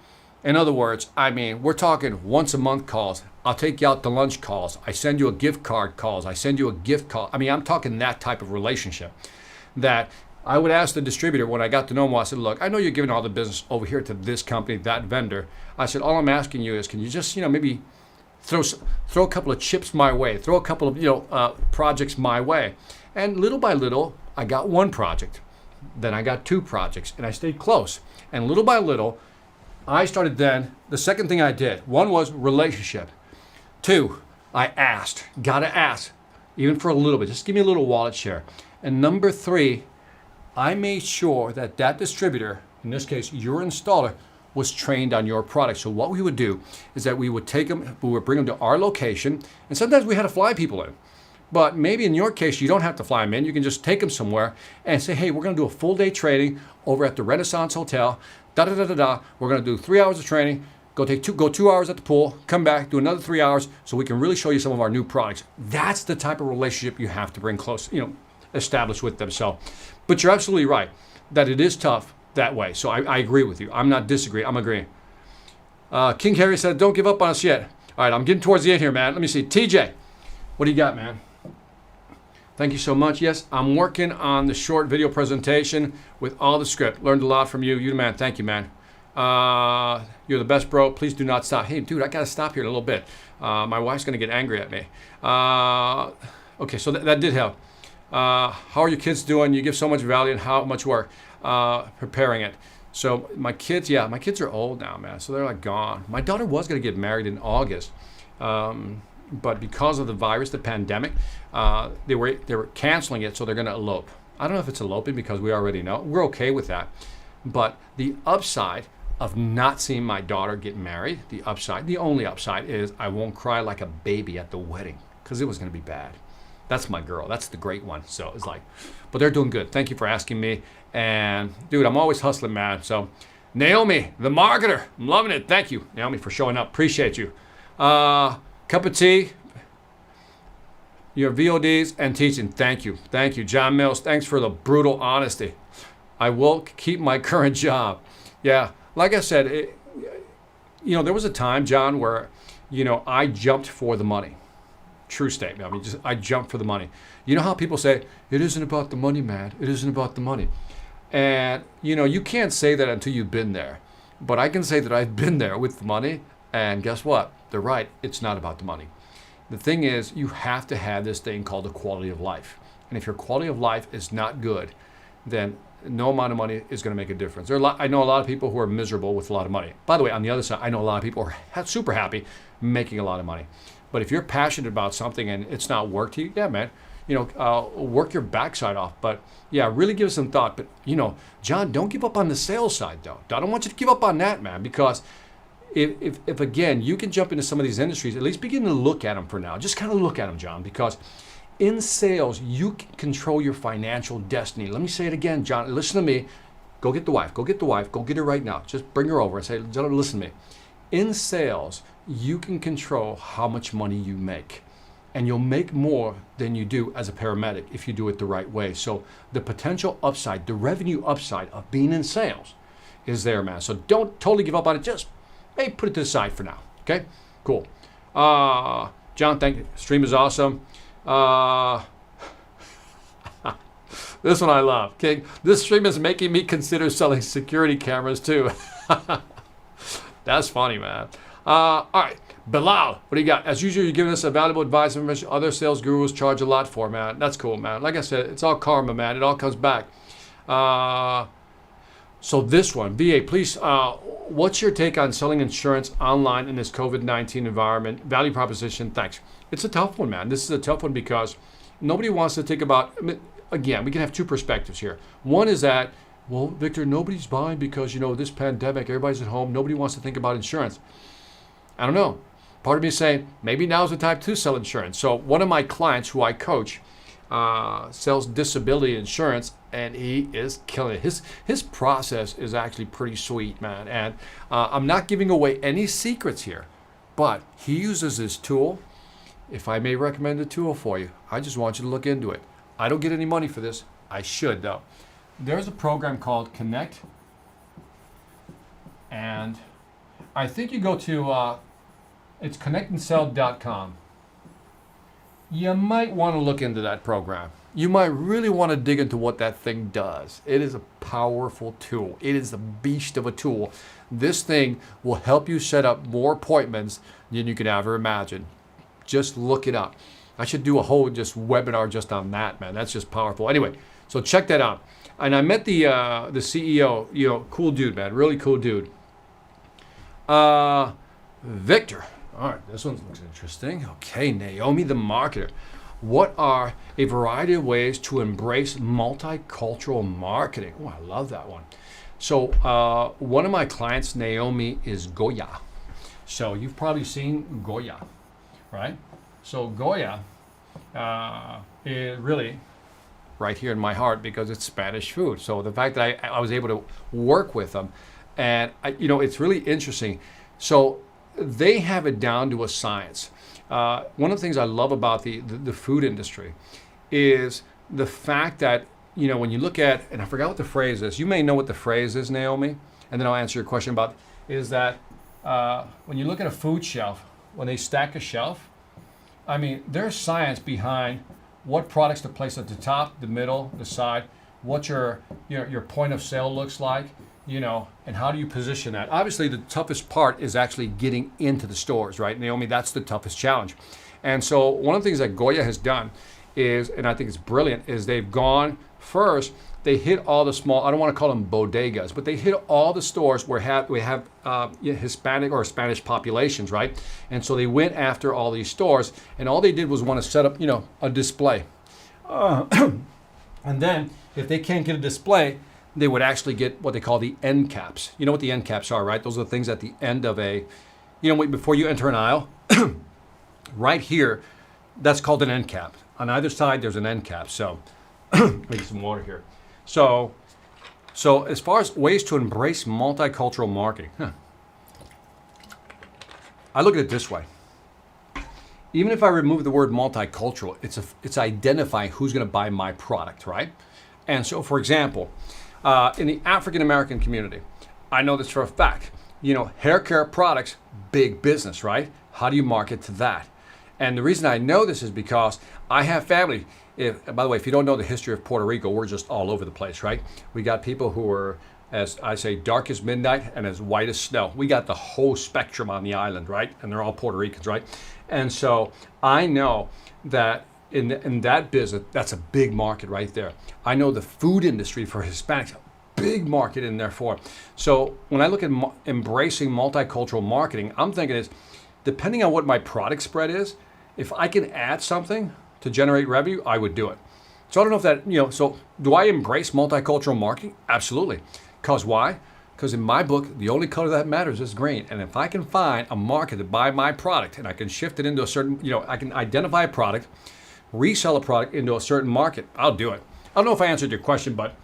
In other words, we're talking once a month calls. I'll take you out to lunch calls. I send you a gift card calls. I send you a gift call. I'm talking that type of relationship that I would ask the distributor when I got to know him. I said, look, I know you're giving all the business over here to this company, that vendor. I said, all I'm asking you is, can you just, maybe throw a couple of chips my way, throw a couple of, projects my way. And little by little, I got one project. Then I got two projects, and I stayed close. And little by little, I started then, the second thing I did, one was relationship. Two, I asked, gotta ask, even for a little bit, just give me a little wallet share. And number three, I made sure that that distributor, in this case, your installer, was trained on your product. So what we would do is that we would take them, we would bring them to our location, and sometimes we had to fly people in. But maybe in your case, you don't have to fly them in. You can just take them somewhere and say, hey, we're going to do a full day training over at the Renaissance Hotel. We're going to do 3 hours of training. Go 2 hours at the pool. Come back, do another 3 hours, so we can really show you some of our new products. That's the type of relationship you have to bring close, establish with them. So, but you're absolutely right that it is tough that way. So I agree with you. I'm not disagreeing. I'm agreeing. King Harry said, don't give up on us yet. All right, I'm getting towards the end here, man. Let me see. TJ, what do you got, man? Thank you so much. Yes, I'm working on the short video presentation with all the script. Learned a lot from you. You the man. Thank you, man. You're the best, bro. Please do not stop. Hey, dude, I got to stop here in a little bit. My wife's going to get angry at me. Okay, so that did help. How are your kids doing? You give so much value and how much work preparing it. So my kids are old now, man. So they're like gone. My daughter was going to get married in August. But because of the virus, the pandemic, they were canceling it, so they're going to elope. I don't know if it's eloping because we already know. We're okay with that. But the upside of not seeing my daughter get married, the only upside is I won't cry like a baby at the wedding because it was going to be bad. That's my girl. That's the great one. So it's like, but they're doing good. Thank you for asking me. And dude, I'm always hustling, man. So Naomi, the marketer, I'm loving it. Thank you, Naomi, for showing up. Appreciate you. Cup of tea, your VODs and teaching. Thank you. Thank you. John Mills, thanks for the brutal honesty. I will keep my current job. Yeah, like I said, there was a time, John, where, I jumped for the money. True statement. I jumped for the money. You know how people say, it isn't about the money, man. It isn't about the money. And, you can't say that until you've been there. But I can say that I've been there with the money. And guess what? They're right. It's not about the money. The thing is, you have to have this thing called the quality of life. And if your quality of life is not good, then no amount of money is going to make a difference. I know a lot of people who are miserable with a lot of money. By the way, on the other side, I know a lot of people who are super happy making a lot of money. But if you're passionate about something and it's not work to you, yeah, man, work your backside off. But yeah, really give it some thought. But John, don't give up on the sales side though. I don't want you to give up on that, man, because if again, you can jump into some of these industries, at least begin to look at them for now. Just kind of look at them, John, because in sales, you can control your financial destiny. Let me say it again, John. Listen to me. Go get the wife. Go get the wife. Go get her right now. Just bring her over and say, listen to me. in sales, you can control how much money you make. And you'll make more than you do as a paramedic if you do it the right way. So the potential upside, the revenue upside of being in sales is there, man. So don't totally give up on it. Just maybe put it to the side for now. Okay, cool. John, thank you. Stream is awesome. This one I love. Okay, this stream is making me consider selling security cameras too. That's funny, man. All right, Bilal, what do you got? As usual, you're giving us a valuable advice and information other sales gurus charge a lot for, man. That's cool, man. Like I said, it's all karma, man. It all comes back. So this one, VA, please, what's your take on selling insurance online in this COVID-19 environment? Value proposition, thanks. It's a tough one, man. This is a tough one because nobody wants to think about, I mean, again, we can have two perspectives here. One is that, well, Victor, nobody's buying because, this pandemic, everybody's at home. Nobody wants to think about insurance. I don't know. Part of me is saying, maybe now's the time to sell insurance. So one of my clients who I coach sells disability insurance, and he is killing it. His process is actually pretty sweet, man. And I'm not giving away any secrets here, but he uses this tool. If I may recommend a tool for you, I just want you to look into it. I don't get any money for this. I should, though. There's a program called Connect, and I think you go to, it's connectandsell.com. You might want to look into that program. You might really want to dig into what that thing does. It is a powerful tool. It is a beast of a tool. This thing will help you set up more appointments than you could ever imagine. Just look it up. I should do a whole just webinar just on that, man. That's just powerful. Anyway, so check that out. And I met the CEO, cool dude, man, really cool dude. Victor. All right, this one looks interesting. Okay, Naomi the marketer. What are a variety of ways to embrace multicultural marketing? Oh, I love that one. So one of my clients, Naomi, is Goya. So you've probably seen Goya, right? So Goya is really right here in my heart because it's Spanish food. So the fact that I was able to work with them, and it's really interesting. So they have it down to a science. One of the things I love about the food industry is the fact that, when you look at, and I forgot what the phrase is. You may know what the phrase is, Naomi, and then I'll answer your question about, is that when you look at a food shelf, when they stack a shelf, I mean, there's science behind what products to place at the top, the middle, the side, what your point of sale looks like, and how do you position that? Obviously, the toughest part is actually getting into the stores, right, Naomi? That's the toughest challenge. And so one of the things that Goya has done is, and I think it's brilliant, is they've gone first, they hit all the small, I don't want to call them bodegas, but they hit all the stores where we have Hispanic or Spanish populations, right? And so they went after all these stores, and all they did was want to set up, a display. And then if they can't get a display, they would actually get what they call the end caps. You know what the end caps are, right? Those are the things at the end of before you enter an aisle, right here, that's called an end cap. On either side, there's an end cap. So, make some water here. So as far as ways to embrace multicultural marketing, I look at it this way. Even if I remove the word multicultural, it's identifying who's going to buy my product, right? And so, for example, in the African American community, I know this for a fact. Hair care products, big business, right? How do you market to that? And the reason I know this is because I have family. By the way, if you don't know the history of Puerto Rico, we're just all over the place, right? We got people who are, as I say, dark as midnight and as white as snow. We got the whole spectrum on the island, right? And they're all Puerto Ricans, right? And so I know that in that business, that's a big market right there. I know the food industry for Hispanics, big market in there for. So when I look at embracing multicultural marketing, I'm thinking is, depending on what my product spread is, if I can add something to generate revenue, I would do it. So I don't know if that, so do I embrace multicultural marketing? Absolutely. Because why? Because in my book, the only color that matters is green. And if I can find a market to buy my product and I can shift it into a certain, I can identify a product, resell a product into a certain market, I'll do it. I don't know if I answered your question, but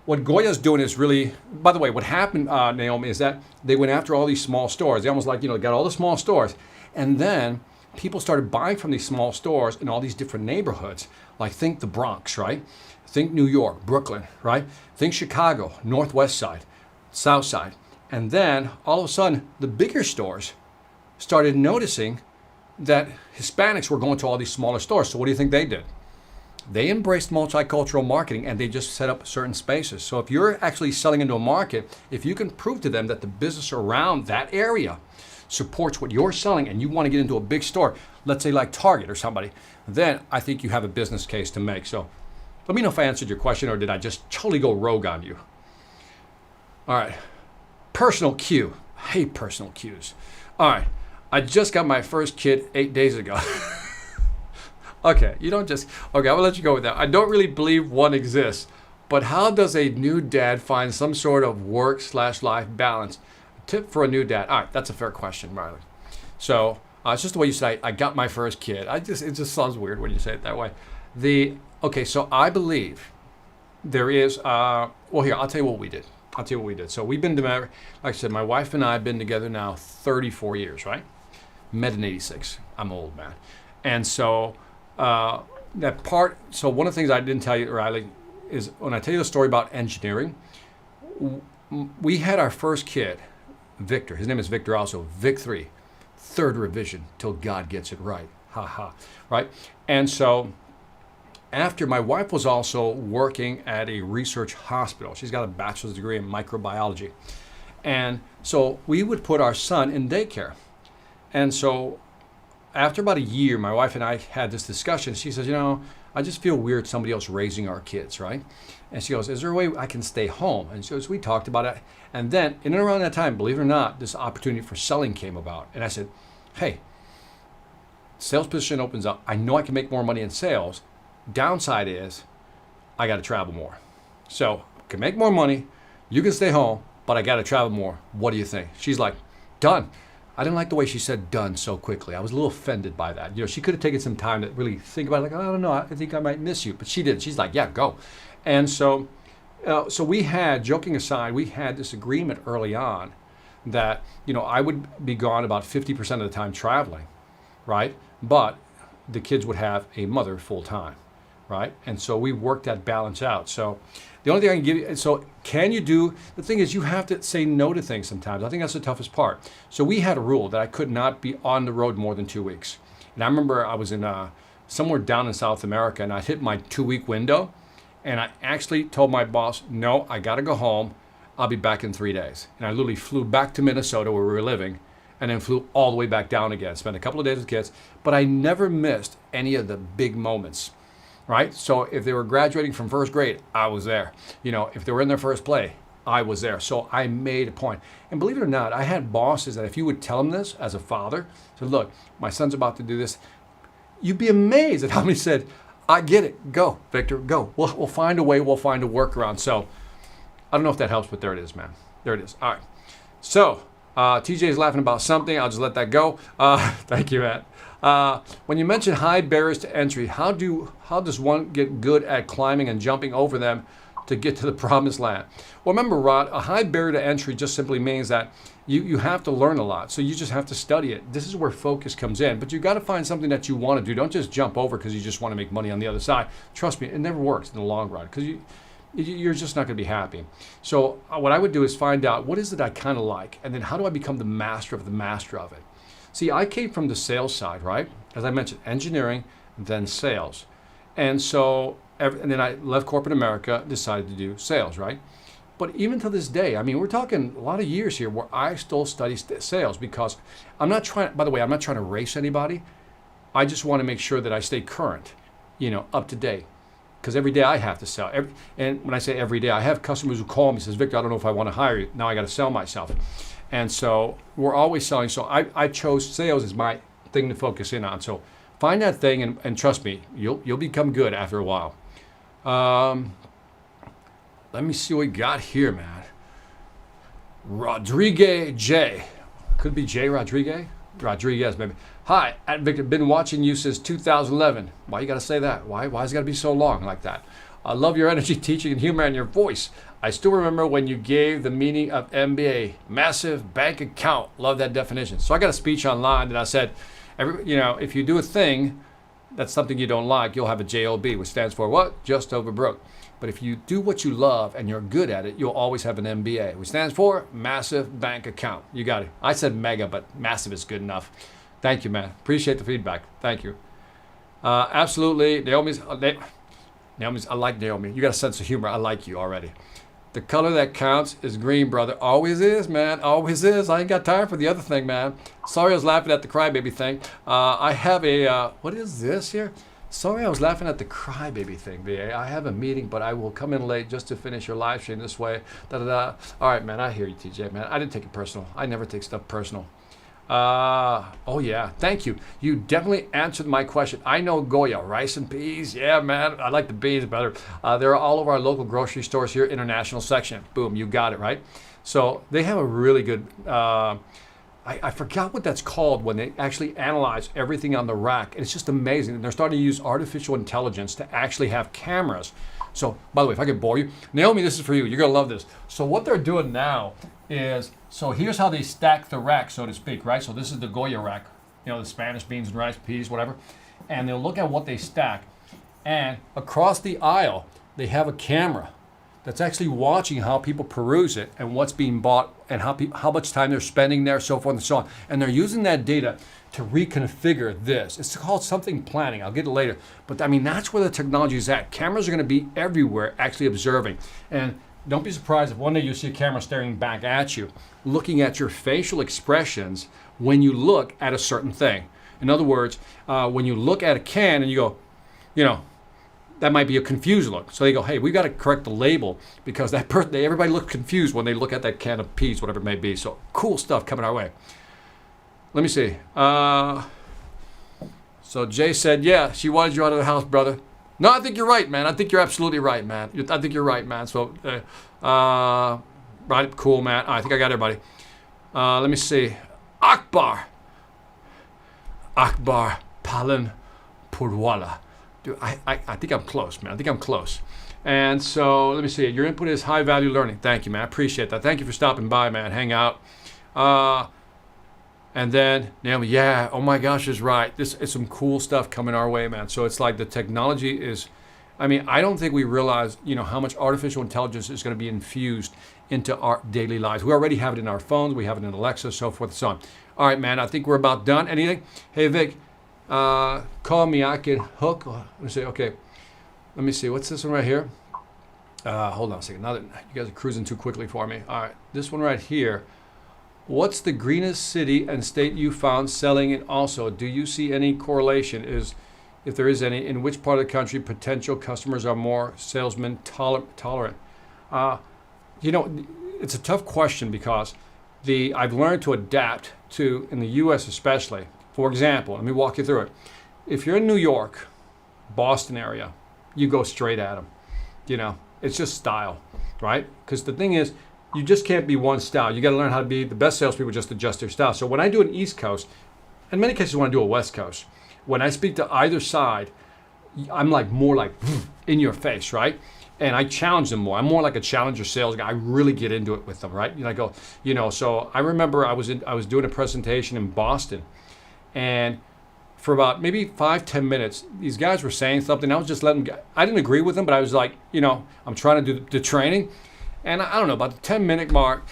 what Goya's doing is really, by the way, what happened, Naomi, is that they went after all these small stores. They almost like, got all the small stores. And then people started buying from these small stores in all these different neighborhoods. Like think the Bronx, right? Think New York, Brooklyn, right? Think Chicago, Northwest side, South side. And then all of a sudden, the bigger stores started noticing that Hispanics were going to all these smaller stores. So what do you think they did? They embraced multicultural marketing and they just set up certain spaces. So if you're actually selling into a market, if you can prove to them that the business around that area supports what you're selling and you want to get into a big store, let's say like Target or somebody, then I think you have a business case to make. So let me know if I answered your question or did I just totally go rogue on you? All right, personal cue. I hate personal cues. All right, I just got my first kid 8 days ago. Okay, you don't just, okay, I will let you go with that. I don't really believe one exists, but how does a new dad find some sort of work/life balance? Tip for a new dad. All right, that's a fair question, Riley. So it's just the way you say, I got my first kid. It just sounds weird when you say it that way. Okay, so I believe there is, well here, I'll tell you what we did. So we've been together, like I said, my wife and I have been together now 34 years, right? Met in 86. I'm old, man. And so, so one of the things I didn't tell you, Riley, is when I tell you the story about engineering, we had our first kid, Victor. His name is Victor also, Vic 3, third revision till God gets it right. Ha ha, right? And so after, my wife was also working at a research hospital. She's got a bachelor's degree in microbiology. And so we would put our son in daycare. And so after about a year, my wife and I had this discussion. She says, I just feel weird somebody else raising our kids, right? And she goes, is there a way I can stay home? And so we talked about it. And then in and around that time, believe it or not, this opportunity for selling came about. And I said, hey, sales position opens up. I know I can make more money in sales. Downside is I got to travel more. So I can make more money. You can stay home, but I got to travel more. What do you think? She's like, done. I didn't like the way she said done so quickly. I was a little offended by that. She could have taken some time to really think about it. Like, I don't know, I think I might miss you. But she did. She's like, yeah, go. And so we had, joking aside, we had this agreement early on that, I would be gone about 50% of the time traveling, right? But the kids would have a mother full time, right? And so we worked that balance out. So the only thing I can give you, so can you do, the thing is you have to say no to things sometimes. I think that's the toughest part. So we had a rule that I could not be on the road more than 2 weeks. And I remember I was in somewhere down in South America and I hit my 2-week window and I actually told my boss, no, I got to go home. I'll be back in 3 days. And I literally flew back to Minnesota where we were living and then flew all the way back down again. Spent a couple of days with kids, but I never missed any of the big moments. Right? So if they were graduating from first grade, I was there. If they were in their first play, I was there. So I made a point. And believe it or not, I had bosses that if you would tell them this as a father, said, look, my son's about to do this, you'd be amazed at how many said, I get it. Go, Victor, go. We'll find a way. We'll find a workaround. So I don't know if that helps, but there it is, man. There it is. All right. So TJ is laughing about something. I'll just let that go. Thank you, Matt. When you mention high barriers to entry, how does one get good at climbing and jumping over them to get to the promised land? Well, remember, Rod, a high barrier to entry just simply means that you have to learn a lot. So you just have to study it. This is where focus comes in. But you got to find something that you want to do. Don't just jump over because you just want to make money on the other side. Trust me, it never works in the long run because you're just not going to be happy. So what I would do is find out what is it I kind of like, and then how do I become the master of it? See, I came from the sales side, right? As I mentioned, engineering, then sales. And so, and then I left corporate America, decided to do sales, right? But even to this day, I mean, we're talking a lot of years here where I still study sales because I'm not trying, by the way, I'm not trying to race anybody. I just want to make sure that I stay current, up to date. Because every day I have to sell. And when I say every day, I have customers who call me and says, Victor, I don't know if I want to hire you. Now I got to sell myself. And so we're always selling. So I chose sales as my thing to focus in on. So find that thing and trust me, you'll become good after a while. Let me see what we got here, man. Rodriguez J. Could be J. Rodriguez. Rodriguez, maybe. Hi, at Victor, been watching you since 2011. Why you gotta say that? Why is it gotta be so long like that? I love your energy, teaching, and humor, and your voice. I still remember when you gave the meaning of MBA, massive bank account. Love that definition. So I got a speech online that I said, if you do a thing that's something you don't like, you'll have a JOB, which stands for what? Just over broke. But if you do what you love and you're good at it, you'll always have an MBA, which stands for massive bank account. You got it. I said mega, but massive is good enough. Thank you, man. Appreciate the feedback. Thank you. Absolutely. Naomi's, I like Naomi. You got a sense of humor. I like you already. The color that counts is green, brother. Always is, man. Always is. I ain't got time for the other thing, man. Sorry I was laughing at the crybaby thing. I have a, what is this here? Sorry I was laughing at the crybaby thing, VA. I have a meeting, but I will come in late just to finish your live stream this way. Da-da-da. All right, man. I hear you, TJ, man. I didn't take it personal. I never take stuff personal. Oh yeah, thank you. You definitely answered my question. I know Goya, rice and peas. Yeah, man, I like the beans better. They're all over our local grocery stores here, international section. Boom, you got it, right? So they have a really good, I forgot what that's called when they actually analyze everything on the rack. And it's just amazing. And they're starting to use artificial intelligence to actually have cameras. So, by the way, if I could bore you, Naomi, this is for you. You're gonna love this. So what they're doing now is, so here's how they stack the rack, so to speak, right? So this is the Goya rack, the Spanish beans and rice, peas, whatever. And they'll look at what they stack. And across the aisle, they have a camera that's actually watching how people peruse it and what's being bought and how much time they're spending there, so forth and so on. And they're using that data to reconfigure this. It's called something planning. I'll get it later. But I mean, that's where the technology is at. Cameras are going to be everywhere actually observing. And don't be surprised if one day you see a camera staring back at you, looking at your facial expressions when you look at a certain thing. In other words, when you look at a can and you go, that might be a confused look. So they go, hey, we got to correct the label because everybody looks confused when they look at that can of peas, whatever it may be. So cool stuff coming our way. Let me see. So Jay said, yeah, she wanted you out of the house, brother. No, I think you're right, man. I think you're absolutely right, man. I think you're right, man. So, right, cool, man. I think I got everybody. Let me see. Akbar Palan Purwala. Dude, I think I'm close, man. I think I'm close. And so, let me see. Your input is high value learning. Thank you, man. I appreciate that. Thank you for stopping by, man. Hang out. And then Naomi, yeah, oh my gosh, is right. This is some cool stuff coming our way, man. So it's like the technology is, I don't think we realize, how much artificial intelligence is going to be infused into our daily lives. We already have it in our phones. We have it in Alexa, so forth and so on. All right, man, I think we're about done. Anything? Hey, Vic, call me. I can hook. Let me see. Okay. Let me see. What's this one right here? Hold on a second. Now that you guys are cruising too quickly for me. All right. This one right here. What's the greenest city and state you found selling it also? Do you see any correlation? If there is any, in which part of the country potential customers are more salesmen tolerant? It's a tough question because I've learned to adapt to, in the U.S. especially. For example, let me walk you through it. If you're in New York, Boston area, you go straight at them. It's just style, right? Because the thing is, you just can't be one style. You got to learn how to be the best salespeople, just adjust their style. So when I do an East Coast, in many cases I want to do a West Coast. When I speak to either side, I'm more like in your face, right? And I challenge them more. I'm more like a challenger sales guy. I really get into it with them, right? I go, so I remember I was doing a presentation in Boston, and for about maybe 5-10 minutes, these guys were saying something. I was just letting them, I didn't agree with them, but I was like, I'm trying to do the training. And I don't know, about the 10-minute mark,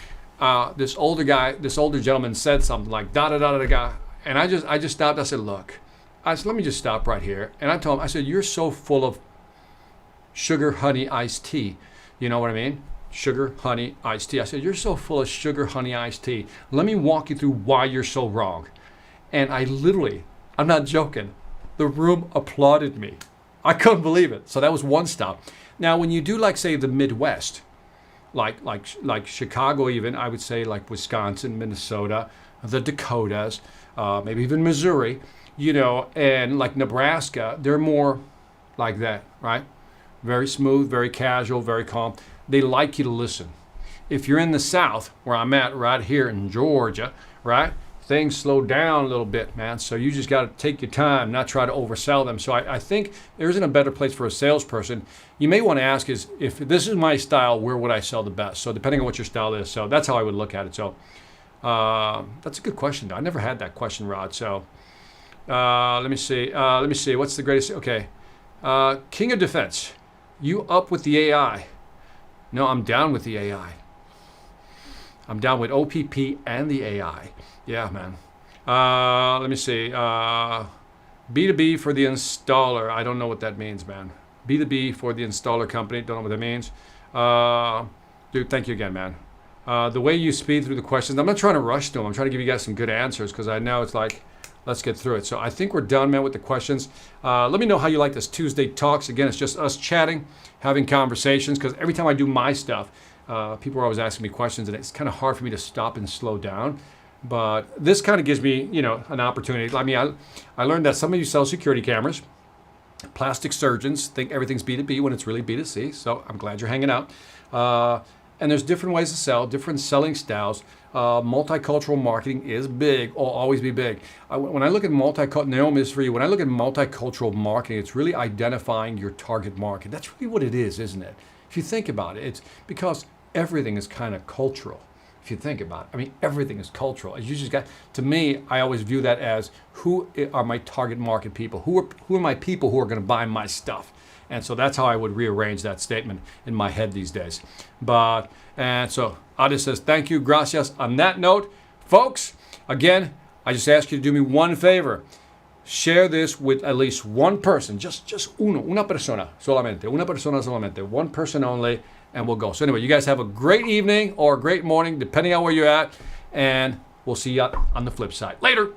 this older gentleman said something like da-da-da-da-da. And I just stopped. I said, look, let me just stop right here. And I told him, I said, you're so full of sugar, honey, iced tea. You know what I mean? Sugar, honey, iced tea. I said, you're so full of sugar, honey, iced tea. Let me walk you through why you're so wrong. And I'm not joking, the room applauded me. I couldn't believe it. So that was one stop. Now, when you do say the Midwest, like Chicago, even I would say like Wisconsin, Minnesota, the Dakotas, maybe even Missouri, and like Nebraska, they're more like that, right? Very smooth, very casual, very calm. They like you to listen. If you're in the South, where I'm at right here in Georgia, right? things slow down a little bit, man. So you just got to take your time, not try to oversell them. So I think there isn't a better place for a salesperson. You may want to ask is, if this is my style, where would I sell the best? So depending on what your style is. So that's how I would look at it. So that's a good question, though. I never had that question, Rod. So let me see. What's the greatest? Okay. King of Defense. You up with the AI? No, I'm down with the AI. I'm down with OPP and the AI. Yeah, man. Let me see. B2B for the installer. I don't know what that means, man. B2B for the installer company. Don't know what that means. Dude, thank you again, man. The way you speed through the questions, I'm not trying to rush to them. I'm trying to give you guys some good answers because I know it's like, let's get through it. So I think we're done, man, with the questions. Let me know how you like this Tuesday Talks. Again, it's just us chatting, having conversations, because every time I do my stuff, people are always asking me questions, and it's kind of hard for me to stop and slow down. But this kind of gives me, an opportunity. I mean, I learned that some of you sell security cameras. Plastic surgeons think everything's B2B when it's really B2C. So I'm glad you're hanging out. And there's different ways to sell, different selling styles. Multicultural marketing is big, will always be big. When I look at Naomi is for you. When I look at multicultural marketing, it's really identifying your target market. That's really what it is, isn't it? If you think about it, it's because everything is kind of cultural. If you think about it, I mean, everything is cultural. You just got, to me, I always view that as, who are my target market people? Who are my people who are going to buy my stuff? And so that's how I would rearrange that statement in my head these days. And so Adi says, thank you, gracias. On that note, folks, again, I just ask you to do me one favor. Share this with at least one person, just una persona solamente, one person only, and we'll go. So anyway, you guys have a great evening or a great morning, depending on where you're at, and we'll see you on the flip side. Later.